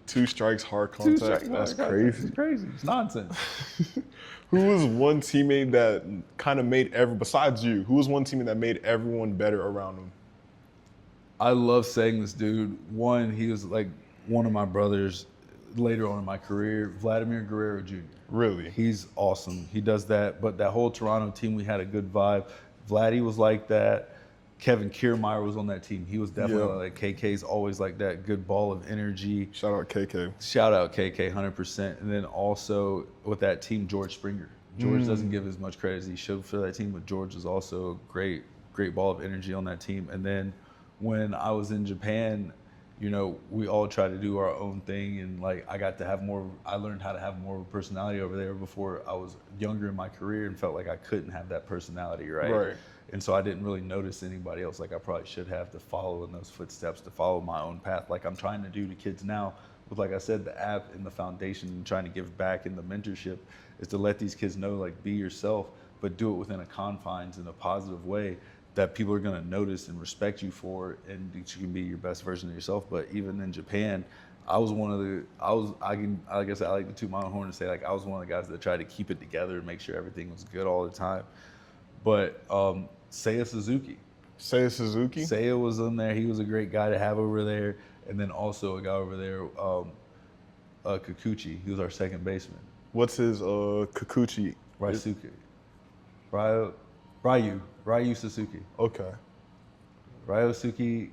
2 strikes, hard Two contact. strikes, That's contact. crazy. It's crazy. It's nonsense. Who was one teammate that kind of made besides you, who was one teammate that made everyone better around him? I love saying this dude. One, he was like one of my brothers later on in my career, Vladimir Guerrero Jr. Really? He's awesome. He does that. But that whole Toronto team, we had a good vibe. Vladdy was like that. Kevin Kiermaier was on that team. He was definitely like KK's always like that good ball of energy. Shout out KK. Shout out KK, 100%. And then also with that team, George Springer. George doesn't give as much credit as he should for that team, but George is also a great ball of energy on that team. And then when I was in Japan, you know, we all try to do our own thing, and like I learned how to have more of a personality over there before I was younger in my career and felt like I couldn't have that personality, right? And so I didn't really notice anybody else like I probably should have to follow in those footsteps, to follow my own path like I'm trying to do to kids now with, like I said, the app and the foundation and trying to give back in the mentorship is to let these kids know, like, be yourself, but do it within a confines in a positive way that people are going to notice and respect you for, and that you can be your best version of yourself. But even in Japan, I guess I like to toot my own horn and say, like, I was one of the guys that tried to keep it together and make sure everything was good all the time. But Seiya Suzuki. Seiya was in there. He was a great guy to have over there. And then also a guy over there, Kikuchi. He was our second baseman. What's his Kikuchi? Ryu Suzuki. Okay. Ryosuke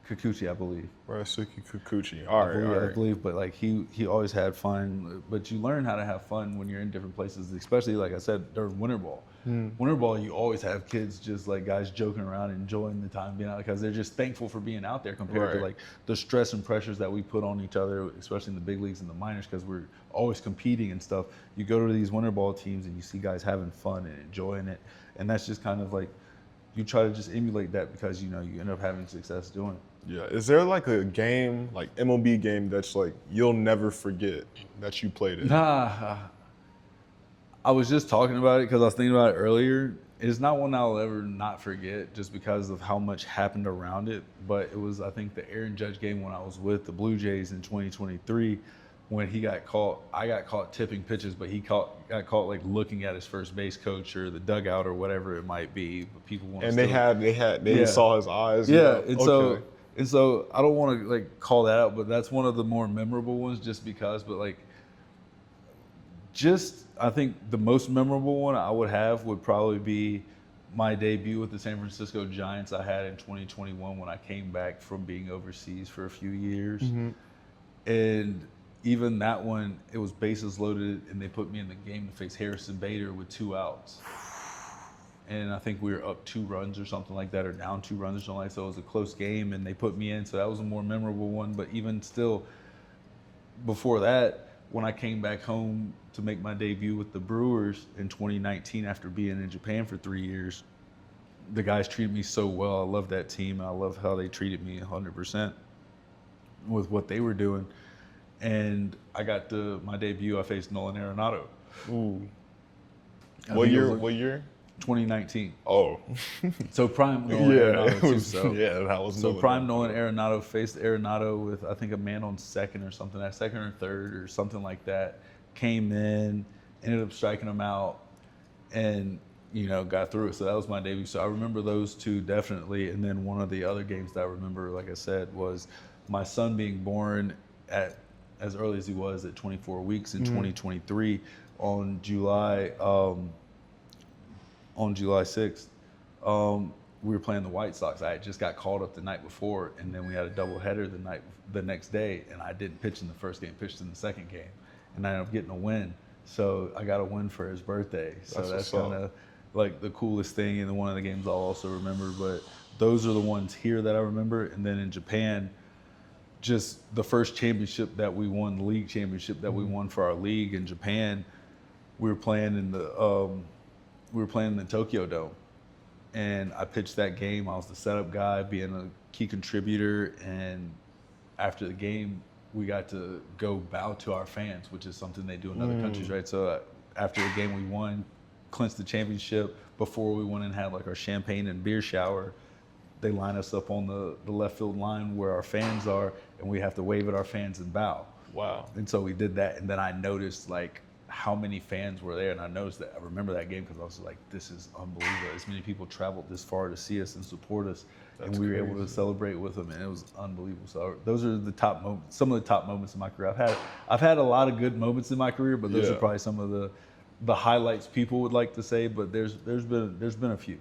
Kikuchi, I believe. Ryosuke Kikuchi. All right. I believe, but like he always had fun. But you learn how to have fun when you're in different places, especially like I said during winter ball. Winter ball, you always have kids just like guys joking around, enjoying the time being out because they're just thankful for being out there compared to like the stress and pressures that we put on each other, especially in the big leagues and the minors, because we're always competing and stuff. You go to these winter ball teams and you see guys having fun and enjoying it, and that's just kind of like you try to just emulate that because you know you end up having success doing it. Yeah. Is there like a game, like MLB game, that's like you'll never forget that you played it? I was just talking about it because I was thinking about it earlier. It's not one I'll ever not forget just because of how much happened around it. But it was, I think, the Aaron Judge game when I was with the Blue Jays in 2023 when he got caught. I got caught tipping pitches, but he got caught like looking at his first base coach or the dugout or whatever it might be. But people want to they saw his eyes. Yeah, and so I don't want to like call that out, but that's one of the more memorable ones just because. But like, I think the most memorable one I would have would probably be my debut with the San Francisco Giants I had in 2021 when I came back from being overseas for a few years. And even that one, it was bases loaded and they put me in the game to face Harrison Bader with 2 outs. And I think we were up 2 runs or something like that, or down 2 runs or something like that. So it was a close game and they put me in. So that was a more memorable one. But even still, before that, when I came back home to make my debut with the Brewers in 2019 after being in Japan for 3 years, the guys treated me so well. I love that team. I love how they treated me 100% with what they were doing. And I got my debut, I faced Nolan Arenado. Ooh. What year? 2019. Oh. So prime Nolan Arenado too. So, that was so prime Nolan Arenado faced Arenado with, I think, a man on second or something, that second or third or something like that. Came in, ended up striking him out, and got through it. So that was my debut. So I remember those 2 definitely. And then one of the other games that I remember, like I said, was my son being born at as early as he was at 24 weeks in 2023 on July 6th. We were playing the White Sox. I had just got called up the night before, and then we had a doubleheader the next day, and I didn't pitch in the first game, pitched in the second game, and I ended up getting a win. So I got a win for his birthday. So that's kind of like the coolest thing, and one of the games I'll also remember. But those are the ones here that I remember. And then in Japan, just the first championship that we won, the league championship that we won for our league in Japan, we were playing in the Tokyo Dome, and I pitched that game. I was the setup guy, being a key contributor, and after the game, we got to go bow to our fans, which is something they do in other countries, right? So after the game, we won, clinched the championship. Before we went and had like our champagne and beer shower, they line us up on the left field line where our fans are, and we have to wave at our fans and bow. Wow. And so we did that, and then I noticed like how many fans were there, and I noticed that I remember that game because I was like, this is unbelievable. As many people traveled this far to see us and support us, and we were able to celebrate with them, and it was unbelievable. So those are the top moments, some of the top moments in my career. I've had a lot of good moments in my career, but those are probably some of the highlights people would like to say. But there's been a few.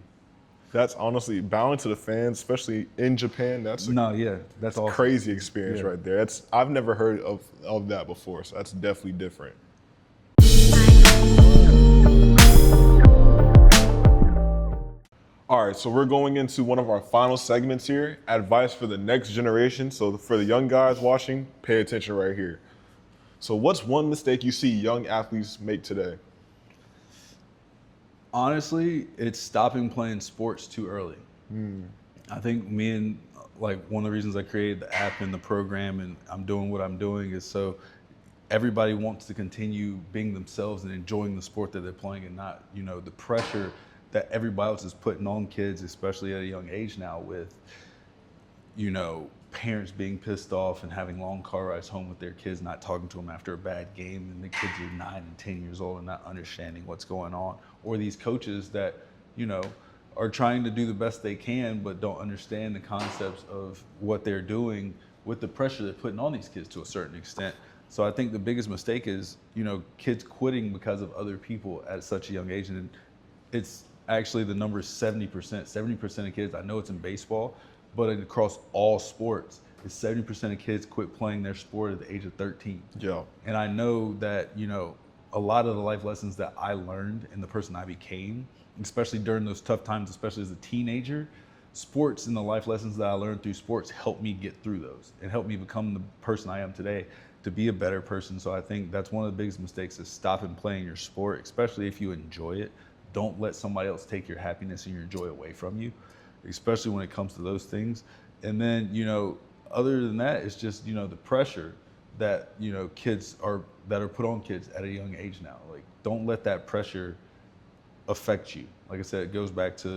That's honestly bowing to the fans, especially in Japan. That's that's awesome. Crazy experience right there. I've never heard of that before, so that's definitely different. All right, so we're going into one of our final segments here, advice for the next generation. So for the young guys watching, pay attention right here. So what's one mistake you see young athletes make today? Honestly, it's stopping playing sports too early. I think one of the reasons I created the app and the program and I'm doing what I'm doing is so everybody wants to continue being themselves and enjoying the sport that they're playing, and not, the pressure that everybody else is putting on kids, especially at a young age now with, parents being pissed off and having long car rides home with their kids, not talking to them after a bad game, and the kids are 9 and 10 years old and not understanding what's going on. Or these coaches that, are trying to do the best they can, but don't understand the concepts of what they're doing with the pressure they're putting on these kids to a certain extent. So I think the biggest mistake is, kids quitting because of other people at such a young age. And it's actually, the number is 70%. 70% of kids, I know it's in baseball, but across all sports, it's 70% of kids quit playing their sport at the age of 13. Yeah. And I know that, a lot of the life lessons that I learned and the person I became, especially during those tough times, especially as a teenager, sports and the life lessons that I learned through sports helped me get through those and helped me become the person I am today, to be a better person. So I think that's one of the biggest mistakes, is stopping playing your sport, especially if you enjoy it. Don't let somebody else take your happiness and your joy away from you, especially when it comes to those things. And then, other than that, it's just, the pressure that, kids that are put on kids at a young age now. Like, don't let that pressure affect you. Like I said, it goes back to,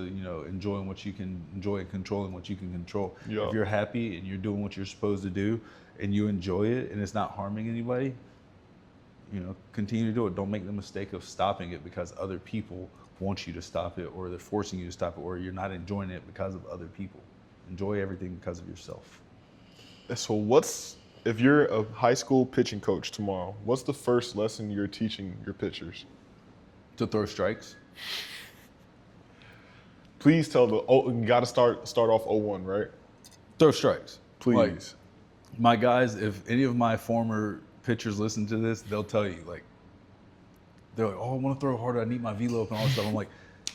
enjoying what you can enjoy and controlling what you can control. Yeah. If you're happy and you're doing what you're supposed to do and you enjoy it and it's not harming anybody, continue to do it. Don't make the mistake of stopping it because other people want you to stop it, or they're forcing you to stop it, or you're not enjoying it because of other people. Enjoy everything because of yourself. So if you're a high school pitching coach tomorrow, what's the first lesson you're teaching your pitchers? To throw strikes. Please tell you got to start off 0-1, right? Throw strikes. Please. Like, my guys, if any of my former pitchers listen to this, they'll tell you, they're like, oh, I want to throw harder, I need my velo up and all this stuff. I'm like,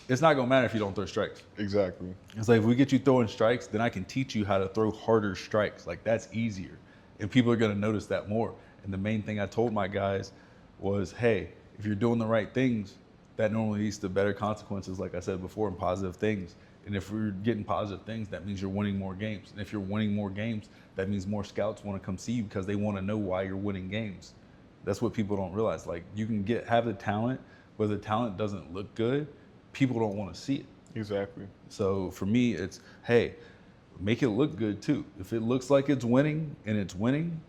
it's not going to matter if you don't throw strikes. Exactly. It's like, if we get you throwing strikes, then I can teach you how to throw harder strikes. Like, that's easier. And people are going to notice that more. And the main thing I told my guys was, hey, if you're doing the right things, that normally leads to better consequences, like I said before, and positive things. And if we're getting positive things, that means you're winning more games. And if you're winning more games, that means more scouts want to come see you because they want to know why you're winning games. That's what people don't realize. Like, you can have the talent, but the talent doesn't look good, people don't want to see it. Exactly. So for me, it's, hey, make it look good too. If it looks like it's winning and it's winning,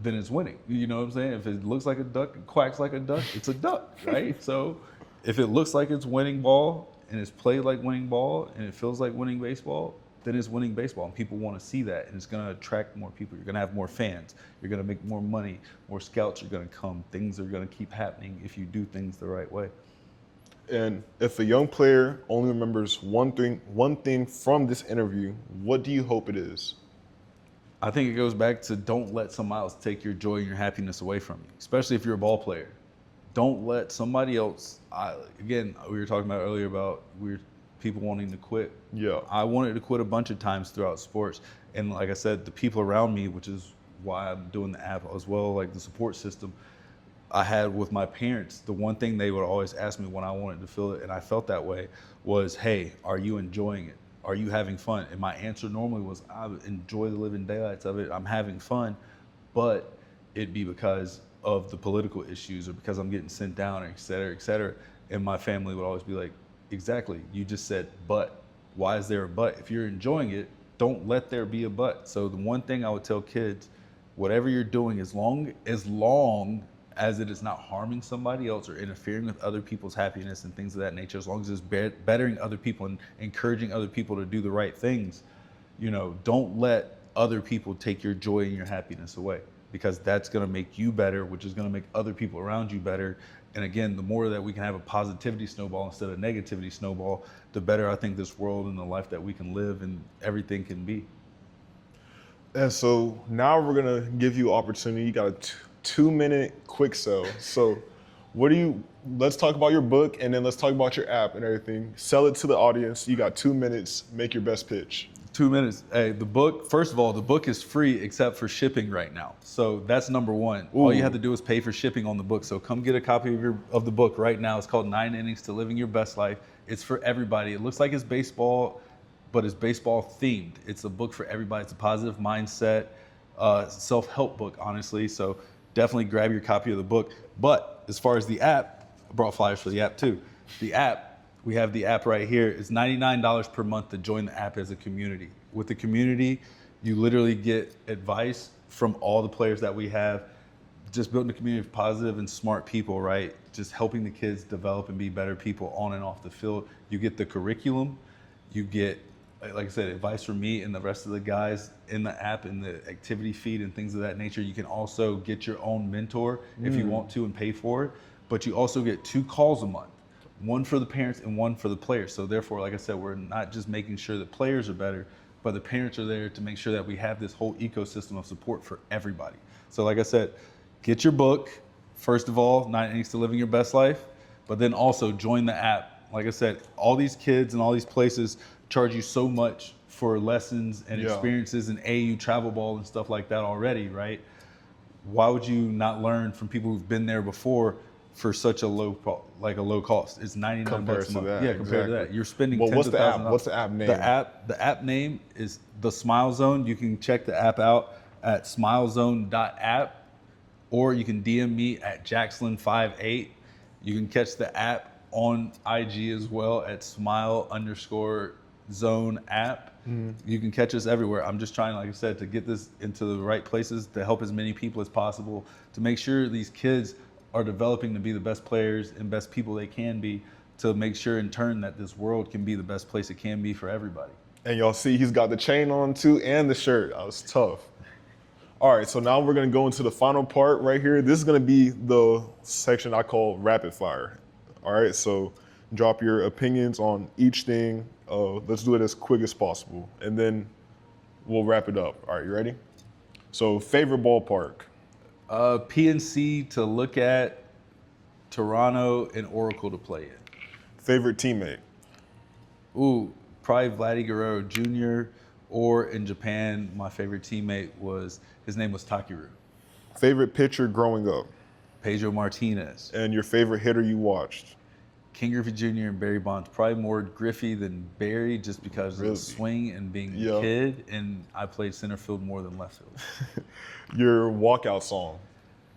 then it's winning. You know what I'm saying? If it looks like a duck, it quacks like a duck, it's a duck, right? So if it looks like it's winning ball and it's played like winning ball and it feels like winning baseball, then it's winning baseball, and people want to see that, and it's going to attract more people. You're going to have more fans. You're going to make more money. More scouts are going to come. Things are going to keep happening if you do things the right way. And if a young player only remembers one thing from this interview, what do you hope it is? I think it goes back to, don't let somebody else take your joy and your happiness away from you, especially if you're a ball player. Don't let somebody else, again, we were talking about earlier about people wanting to quit. Yeah. I wanted to quit a bunch of times throughout sports. And like I said, the people around me, which is why I'm doing the app as well, like the support system I had with my parents, the one thing they would always ask me when I wanted to feel it, and I felt that way, was, hey, are you enjoying it? Are you having fun? And my answer normally was, I enjoy the living daylights of it. I'm having fun, but it'd be because of the political issues or because I'm getting sent down, or et cetera, et cetera. And my family would always be like, exactly, you just said, but Why is there a but? If you're enjoying it, don't let there be a but. So the one thing I would tell kids, whatever you're doing, as long as it is not harming somebody else or interfering with other people's happiness and things of that nature, as long as it's bettering other people and encouraging other people to do the right things, don't let other people take your joy and your happiness away, because that's going to make you better, which is going to make other people around you better. And again, the more that we can have a positivity snowball instead of negativity snowball, the better I think this world and the life that we can live and everything can be. And so now we're gonna give you opportunity. You got a 2-minute quick sell. So let's talk about your book, and then let's talk about your app and everything. Sell it to the audience. You got 2 minutes, make your best pitch. 2 minutes. Hey, the book, first of all, the book is free except for shipping right now. So that's number one. Ooh. All you have to do is pay for shipping on the book. So come get a copy of the book right now. It's called 9 Innings to Living Your Best Life. It's for everybody. It looks like it's baseball, but it's baseball themed. It's a book for everybody. It's a positive mindset, self-help book, honestly. So definitely grab your copy of the book. But as far as the app, I brought flyers for the app too. The app, we have the app right here. It's $99 per month to join the app as a community. With the community, you literally get advice from all the players that we have, just building a community of positive and smart people, right? Just helping the kids develop and be better people on and off the field. You get the curriculum, you get, like I said, advice from me and the rest of the guys in the app and the activity feed and things of that nature. You can also get your own mentor if you want to and pay for it, but you also get 2 calls a month. One for the parents and one for the players. So therefore, like I said, we're not just making sure that players are better, but the parents are there to make sure that we have this whole ecosystem of support for everybody. So like I said, get your book, first of all, 9 Innings to Living Your Best Life, but then also join the app. Like I said, all these kids and all these places charge you so much for lessons and experiences and AU travel ball and stuff like that already, right? Why would you not learn from people who've been there before for such a low cost? It's 99 bucks a month. Yeah, compared to that. You're spending what's the app? What's the app name? The app name is the Smile Zone. You can check the app out at smilezone.app, or you can DM me at Jackslin58. You can catch the app on IG as well at smile_zone app. You can catch us everywhere. I'm just trying, like I said, to get this into the right places to help as many people as possible, to make sure these kids are developing to be the best players and best people they can be, to make sure in turn that this world can be the best place it can be for everybody. And y'all see he's got the chain on too and the shirt. That was tough. All right, so now we're gonna go into the final part right here. This is gonna be the section I call rapid fire. All right, so drop your opinions on each thing. Let's do it as quick as possible, and then we'll wrap it up. All right, you ready? So favorite ballpark? PNC to look at, Toronto, and Oracle to play in. Favorite teammate? Ooh, probably Vladdy Guerrero Jr., or in Japan, my favorite teammate his name was Takeru. Favorite pitcher growing up? Pedro Martinez. And your favorite hitter you watched? King Griffey Jr. and Barry Bonds. Probably more Griffey than Barry, just because of the swing and being a kid, and I played center field more than left field. Your walkout song?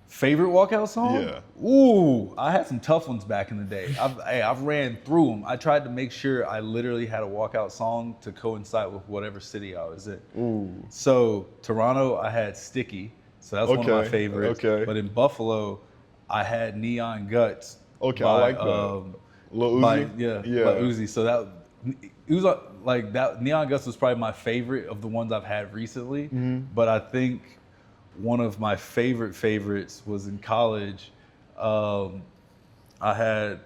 Favorite walkout song? Yeah. Ooh, I had some tough ones back in the day. I've ran through them. I tried to make sure I literally had a walkout song to coincide with whatever city I was in. Ooh. So Toronto, I had Sticky. So that's one of my favorites. Okay. But in Buffalo, I had Neon Guts. Okay, I like that. Lil Uzi? By Uzi. So it was like that. Neon Guts was probably my favorite of the ones I've had recently. But I think one of my favorites was in college. I had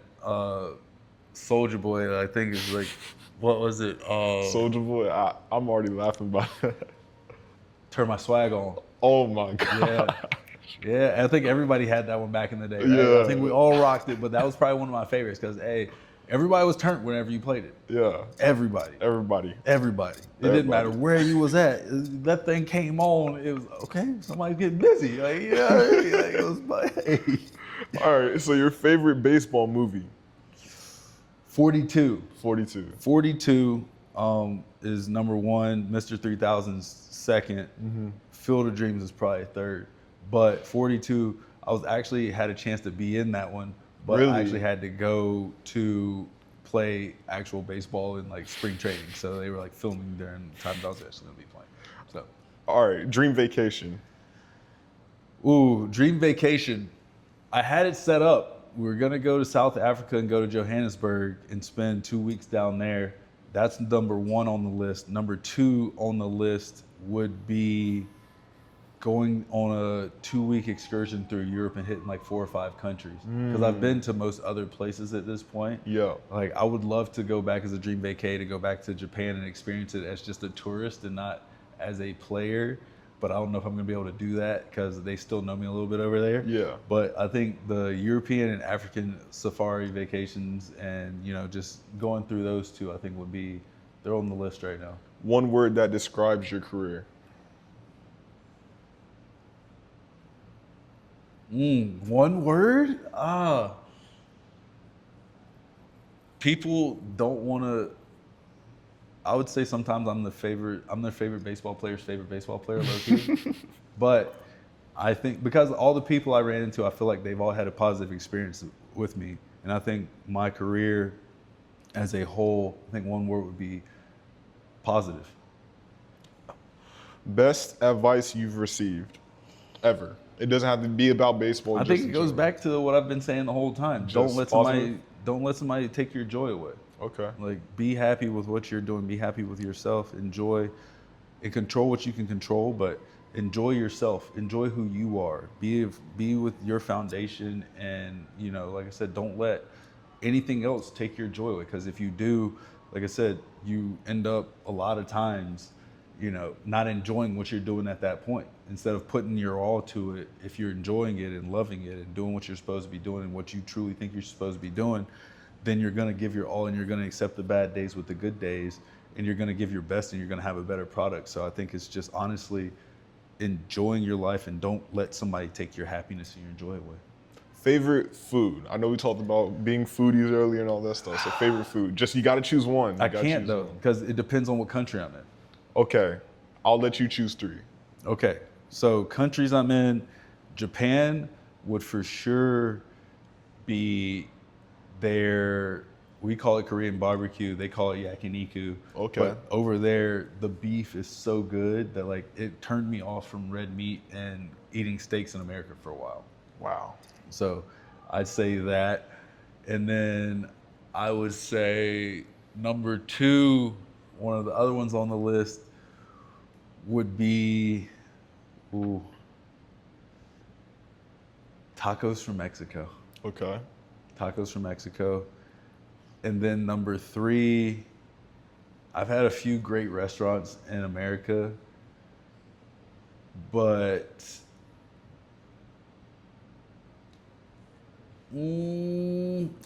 Soulja Boy. I think it's like, what was it? Soulja Boy. I'm already laughing about that. Turn My Swag On. Oh my god. Yeah, I think everybody had that one back in the day. Right? Yeah. I think we all rocked it, but that was probably one of my favorites because, hey, everybody was turned whenever you played it. Yeah. Everybody. It didn't matter where you was at. That thing came on. It was, okay, somebody's getting busy. Like, it was like, hey. All right, so your favorite baseball movie? 42. 42. 42 is number one. Mr. 3000's second. Field of Dreams is probably third. But 42, I was actually had a chance to be in that one, but Really? I actually had to go to play actual baseball in like spring training. So they were like filming during the time that I was actually gonna be playing. So, All right, dream vacation. ooh, dream vacation. I had it set up. We were gonna go to South Africa and go to Johannesburg and spend 2 weeks down there. That's number one on the list. Number two on the list would be going on a 2 week excursion through Europe and hitting like 4 or 5 countries. Because I've been to most other places at this point. Yeah. Like I would love to go back as a dream vacay to go back to Japan and experience it as just a tourist and not as a player. But I don't know if I'm gonna be able to do that because they still know me a little bit over there. Yeah. But I think the European and African safari vacations and just going through those two, I think they're on the list right now. One word that describes your career. One word? People don't want to. I would say sometimes I'm their favorite baseball player's favorite baseball player, low-key. But I think because all the people I ran into, I feel like they've all had a positive experience with me. And I think my career as a whole, I think one word would be positive. Best advice you've received ever. It doesn't have to be about baseball. I think it goes back to what I've been saying the whole time. Don't let somebody take your joy away. Okay. Like, be happy with what you're doing. Be happy with yourself. Enjoy and control what you can control, but enjoy yourself. Enjoy who you are. Be with your foundation, and like I said, don't let anything else take your joy away. Because if you do, like I said, you end up a lot of times, not enjoying what you're doing at that point. Instead of putting your all to it, if you're enjoying it and loving it and doing what you're supposed to be doing and what you truly think you're supposed to be doing, then you're going to give your all and you're going to accept the bad days with the good days, and you're going to give your best and you're going to have a better product. So I think it's just honestly enjoying your life and don't let somebody take your happiness and your joy away. Favorite food? I know we talked about being foodies earlier and all that stuff. So favorite food? Just you got to choose one. I can't though, because it depends on what country I'm in. Okay, I'll let you choose 3. Okay, so countries I'm in, Japan would for sure be there. We call it Korean barbecue. They call it yakiniku. Okay. But over there, the beef is so good that like it turned me off from red meat and eating steaks in America for a while. Wow. So I'd say that. And then I would say number 2, one of the other ones on the list would be tacos from Mexico. Okay. Tacos from Mexico. And then number 3, I've had a few great restaurants in America, but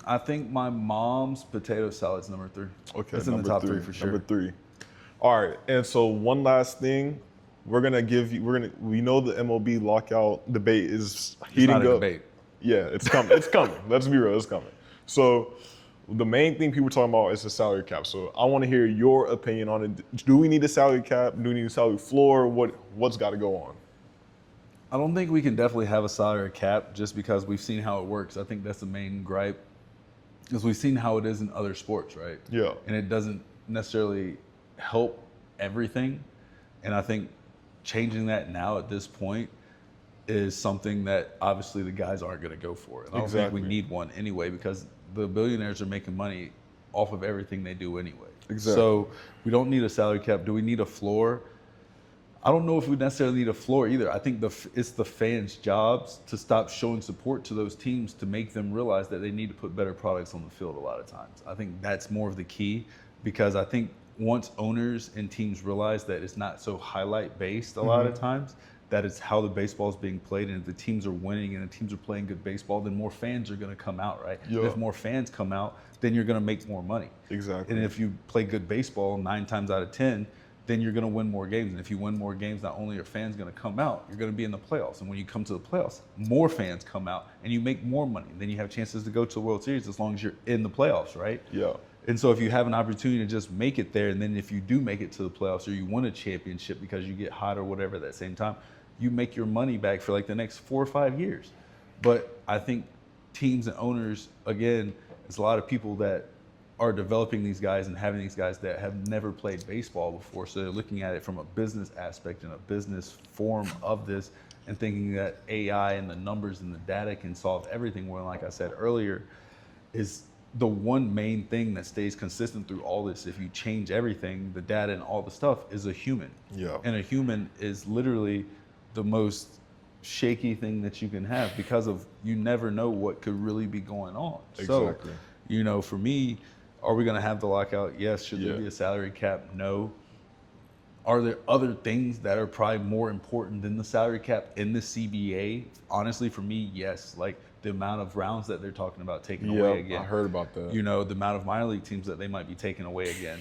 I think my mom's potato salad's number 3. Okay. It's in the top 3 for sure. Number 3. All right. And so one last thing, we know the MLB lockout debate is heating It's not a up. debate. Yeah, it's coming. It's coming. Let's be real. It's coming. So the main thing people are talking about is the salary cap. So I want to hear your opinion on it. Do we need a salary cap? Do we need a salary floor? What's got to go on? I don't think we can definitely have a salary cap just because we've seen how it works. I think that's the main gripe, because we've seen how it is in other sports, right? Yeah. And it doesn't necessarily help everything. And I think changing that now at this point is something that obviously the guys aren't going to go for. And I don't think we need one anyway, because the billionaires are making money off of everything they do anyway. Exactly. So we don't need a salary cap. Do we need a floor? I don't know if we necessarily need a floor either. I think it's the fans' jobs to stop showing support to those teams to make them realize that they need to put better products on the field a lot of times. I think that's more of the key, because I think once owners and teams realize that it's not so highlight-based a lot of times, that it's how the baseball is being played, and if the teams are winning and the teams are playing good baseball, then more fans are going to come out, right? Yeah. And if more fans come out, then you're going to make more money. Exactly. And if you play good baseball 9 times out of 10, then you're going to win more games. And if you win more games, not only are fans going to come out, you're going to be in the playoffs. And when you come to the playoffs, more fans come out and you make more money. Then you have chances to go to the World Series as long as you're in the playoffs, right? Yeah. And so if you have an opportunity to just make it there, and then if you do make it to the playoffs or you win a championship because you get hot or whatever at that same time, you make your money back for like the next 4 or 5 years. But I think teams and owners, again, there's a lot of people that are developing these guys and having these guys that have never played baseball before. So they're looking at it from a business aspect and a business form of this, and thinking that AI and the numbers and the data can solve everything. When, like I said earlier, is the one main thing that stays consistent through all this. If you change everything, the data and all the stuff, is a human. Yeah. And a human is literally the most shaky thing that you can have, because of, you never know what could really be going on. Exactly. So, for me, are we going to have the lockout? Yes. Should there be a salary cap? No. Are there other things that are probably more important than the salary cap in the CBA? Honestly, for me, yes. Like the amount of rounds that they're talking about taking away again. I heard about that. The amount of minor league teams that they might be taking away again.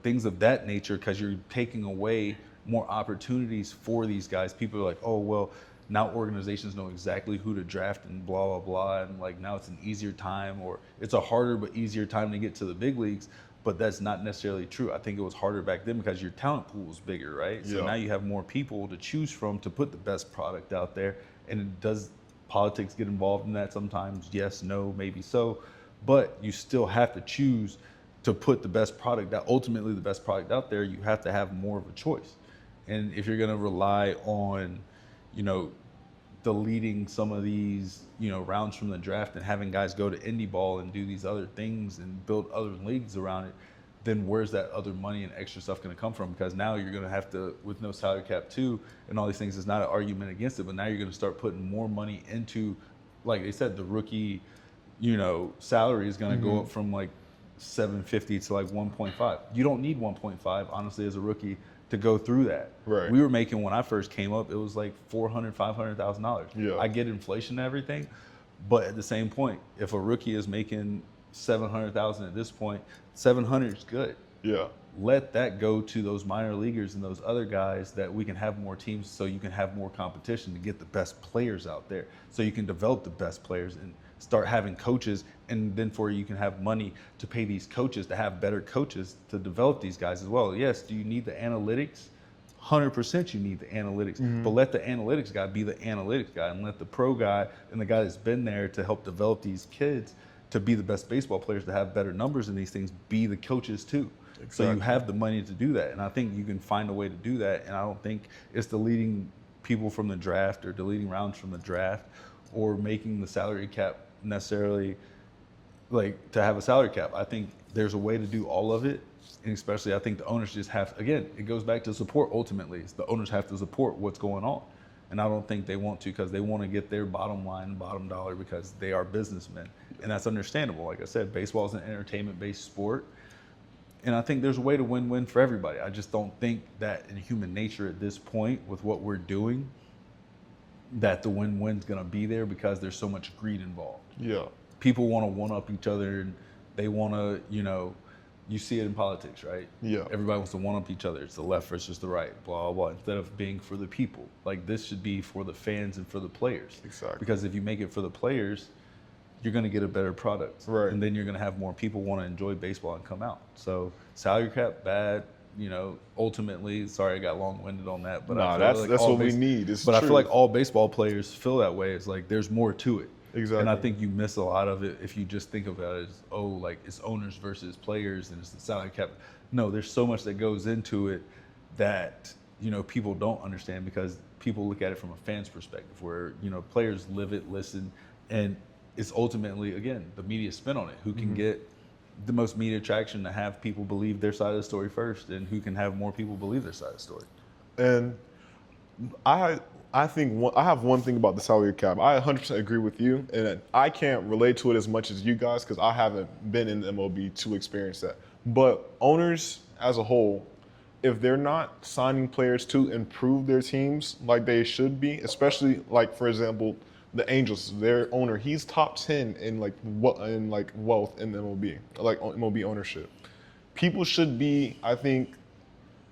Things of that nature, because you're taking away more opportunities for these guys. People are like, oh, well, now organizations know exactly who to draft and blah, blah, blah. And like now it's an easier time, or it's a harder but easier time to get to the big leagues. But that's not necessarily true. I think it was harder back then because your talent pool was bigger, right? So now you have more people to choose from to put the best product out there. And does politics get involved in that sometimes? Yes, no, maybe so. But you still have to choose to put the best product out, ultimately the best product out there. You have to have more of a choice. And if you're going to rely on, deleting some of these, rounds from the draft and having guys go to indie ball and do these other things and build other leagues around it, then where's that other money and extra stuff going to come from? Because now you're going to have to, with no salary cap too, and all these things, it's not an argument against it, but now you're going to start putting more money into, like they said, the rookie, salary is going to go up from like $750 to like 1.5. You don't need 1.5, honestly, as a rookie to go through that. Right. We were making, when I first came up, it was like $400,000, $500,000. Yeah. I get inflation and everything, but at the same point, if a rookie is making $700,000 at this point, 700 is good. Yeah. Let that go to those minor leaguers and those other guys, that we can have more teams, so you can have more competition to get the best players out there, so you can develop the best players and start having coaches, and then you can have money to pay these coaches to have better coaches to develop these guys as well. Yes, do you need the analytics? 100% you need the analytics, but let the analytics guy be the analytics guy, and let the pro guy and the guy that's been there to help develop these kids to be the best baseball players, to have better numbers in these things, be the coaches too. Exactly. So you have the money to do that, and I think you can find a way to do that, and I don't think it's deleting people from the draft or deleting rounds from the draft or making the salary cap necessarily, like, to have a salary cap. I think there's a way to do all of it, and especially I think the owners just have, again, it goes back to support ultimately. It's the owners have to support what's going on, and I don't think they want to, because they want to get their bottom line, bottom dollar, because they are businessmen, and that's understandable. Like I said, baseball is an entertainment-based sport, and I think there's a way to win-win for everybody. I just don't think that in human nature at this point, with what we're doing, that the win-win's going to be there, because there's so much greed involved. Yeah. People want to one-up each other, and they want to, you see it in politics, right? Yeah. Everybody wants to one-up each other. It's the left versus the right, blah, blah, blah, instead of being for the people. Like, this should be for the fans and for the players. Exactly. Because if you make it for the players, you're going to get a better product. Right. And then you're going to have more people want to enjoy baseball and come out. So salary cap, bad. Ultimately, sorry I got long-winded on that, but I feel that's what we need. It's but true. I feel like all baseball players feel that way. It's like there's more to it. Exactly. And I think you miss a lot of it if you just think about it as, like it's owners versus players and it's the salary cap. No, there's so much that goes into it that, people don't understand, because people look at it from a fan's perspective, where, players live it, listen, and it's ultimately, again, the media spin on it. Who can get the most media traction to have people believe their side of the story first, and who can have more people believe their side of the story. And I think I have one thing about the salary cap. I 100% agree with you, and I can't relate to it as much as you guys, because I haven't been in the MLB to experience that. But owners as a whole, if they're not signing players to improve their teams like they should be, especially like, for example, the Angels, their owner, he's top 10 in wealth in the MLB, like MLB ownership. People should be, I think,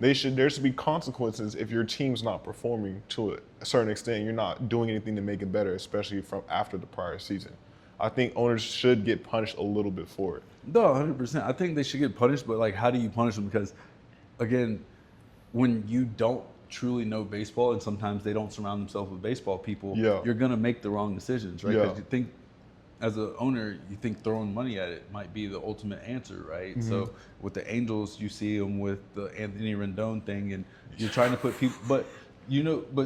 there should be consequences if your team's not performing to a certain extent. You're not doing anything to make it better, especially from after the prior season. I think owners should get punished a little bit for it. No, 100%. I think they should get punished, but like, how do you punish them? Because, again, when you don't truly know baseball, and sometimes they don't surround themselves with baseball people, you're gonna make the wrong decisions, right? Because you think, as an owner, you think throwing money at it might be the ultimate answer, right? So with the Angels, you see them with the Anthony Rendon thing, and you're trying to put people, but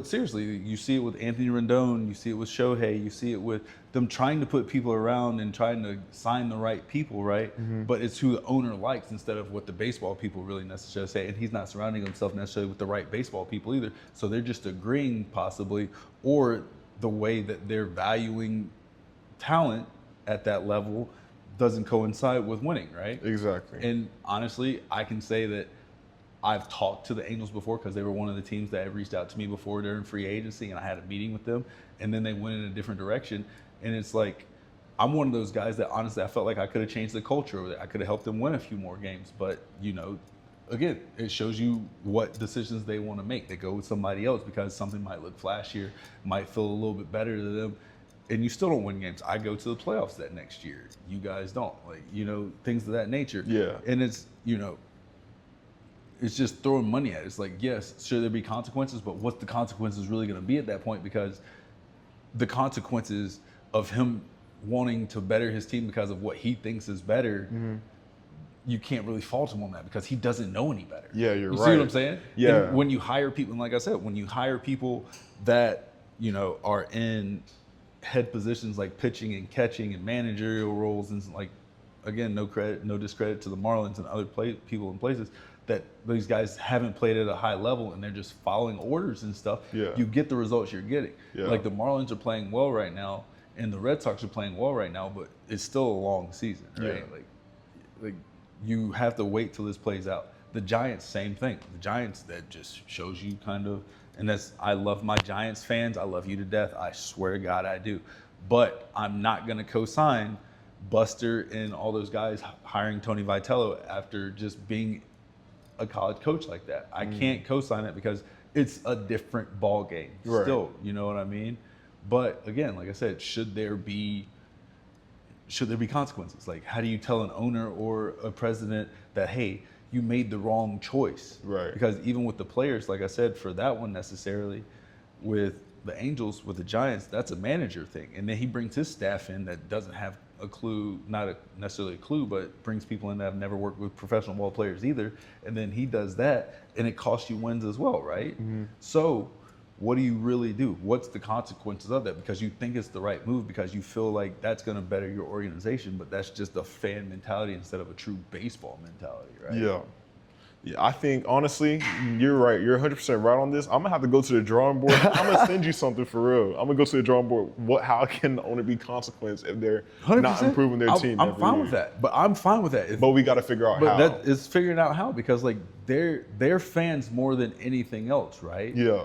seriously, you see it with Anthony Rendon, you see it with Shohei, you see it with them trying to put people around and trying to sign the right people, right? But it's who the owner likes instead of what the baseball people really necessarily say. And he's not surrounding himself necessarily with the right baseball people either. So they're just agreeing possibly, or the way that they're valuing talent at that level doesn't coincide with winning, right? Exactly. And honestly, I can say that I've talked to the Angels before because they were one of the teams that had reached out to me before during free agency, and I had a meeting with them, and then they went in a different direction. And it's like, I'm one of those guys that honestly I felt like I could have changed the culture over there. I could have helped them win a few more games, but again, it shows you what decisions they want to make. They go with somebody else because something might look flashier, might feel a little bit better to them, and you still don't win games. I go to the playoffs that next year. You guys don't. Things of that nature. Yeah. And it's, it's just throwing money at it. It's like, yes, should there be consequences, but what's the consequences really going to be at that point? Because the consequences of him wanting to better his team because of what he thinks is better, you can't really fault him on that because he doesn't know any better. Yeah, you're right. You see what I'm saying? Yeah. And when you hire people, and like I said, when you hire people that, are in head positions like pitching and catching and managerial roles, and like, again, no discredit to the Marlins and other people in places, that these guys haven't played at a high level and they're just following orders and stuff, you get the results you're getting. Yeah. Like the Marlins are playing well right now and the Red Sox are playing well right now, but it's still a long season, right? Yeah. Like you have to wait till this plays out. The Giants, same thing. The Giants, that just shows you kind of, and I love my Giants fans. I love you to death. I swear to God I do. But I'm not going to co-sign Buster and all those guys hiring Tony Vitello after just being a college coach like that. I can't co-sign it because it's a different ball game still, you know what I mean? But again, like I said, should there be consequences? Like, how do you tell an owner or a president that, hey, you made the wrong choice? Right. Because even with the players, like I said, for that one necessarily, with the Angels, with the Giants, that's a manager thing. And then he brings his staff in that doesn't have a clue, necessarily a clue, but brings people in that have never worked with professional ball players either. And then he does that, and it costs you wins as well, right? So what do you really do? What's the consequences of that? Because you think it's the right move because you feel like that's going to better your organization, but that's just a fan mentality instead of a true baseball mentality, right? Yeah. Yeah, I think, honestly, you're right. You're 100% right on this. I'm going to have to go to the drawing board. I'm going to send you something for real. I'm going to go to the drawing board. How can the owner be consequence if they're 100%. Not improving their team? I'm fine with that. But I'm fine with that. But we got to figure out how. That is figuring out how, because like they're fans more than anything else, right? Yeah.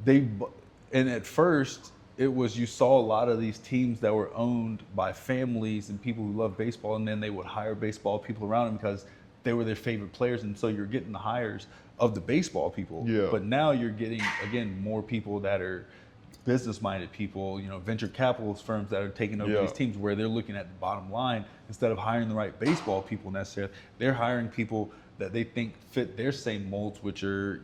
And at first, it was, you saw a lot of these teams that were owned by families and people who love baseball, and then they would hire baseball people around them because they were their favorite players, and so you're getting the hires of the baseball people. Yeah. But now you're getting, again, more people that are business-minded people, venture capitalist firms that are taking over these teams, where they're looking at the bottom line instead of hiring the right baseball people necessarily. They're hiring people that they think fit their same molds, which are,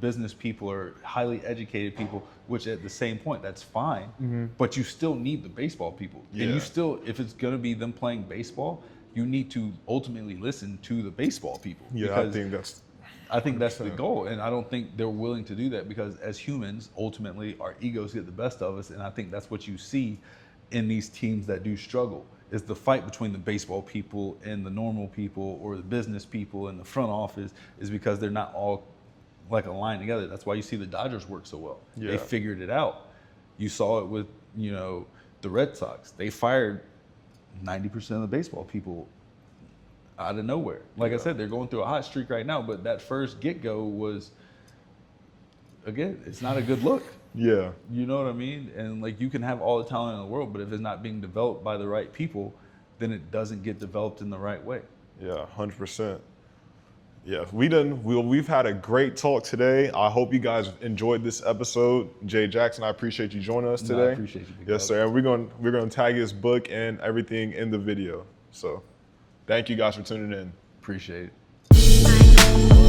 business people or highly educated people, which at the same point, that's fine. But you still need the baseball people. Yeah. And you still, if it's going to be them playing baseball, you need to ultimately listen to the baseball people. Yeah, I think that's the goal. And I don't think they're willing to do that because as humans, ultimately, our egos get the best of us. And I think that's what you see in these teams that do struggle, is the fight between the baseball people and the normal people, or the business people and the front office, is because they're not all like aligned together. That's why you see the Dodgers work so well. Yeah. They figured it out. You saw it with, the Red Sox. They fired 90% of the baseball people out of nowhere. Like I said, they're going through a hot streak right now, but that first get-go was, again, it's not a good look. Yeah. You know what I mean? And like, you can have all the talent in the world, but if it's not being developed by the right people, then it doesn't get developed in the right way. Yeah, 100%. Yeah, we've had a great talk today. I hope you guys enjoyed this episode. Jay Jackson, I appreciate you joining us today. No, I appreciate you. Yes, sir. And we're going to tag his book and everything in the video. So thank you guys for tuning in. Appreciate it.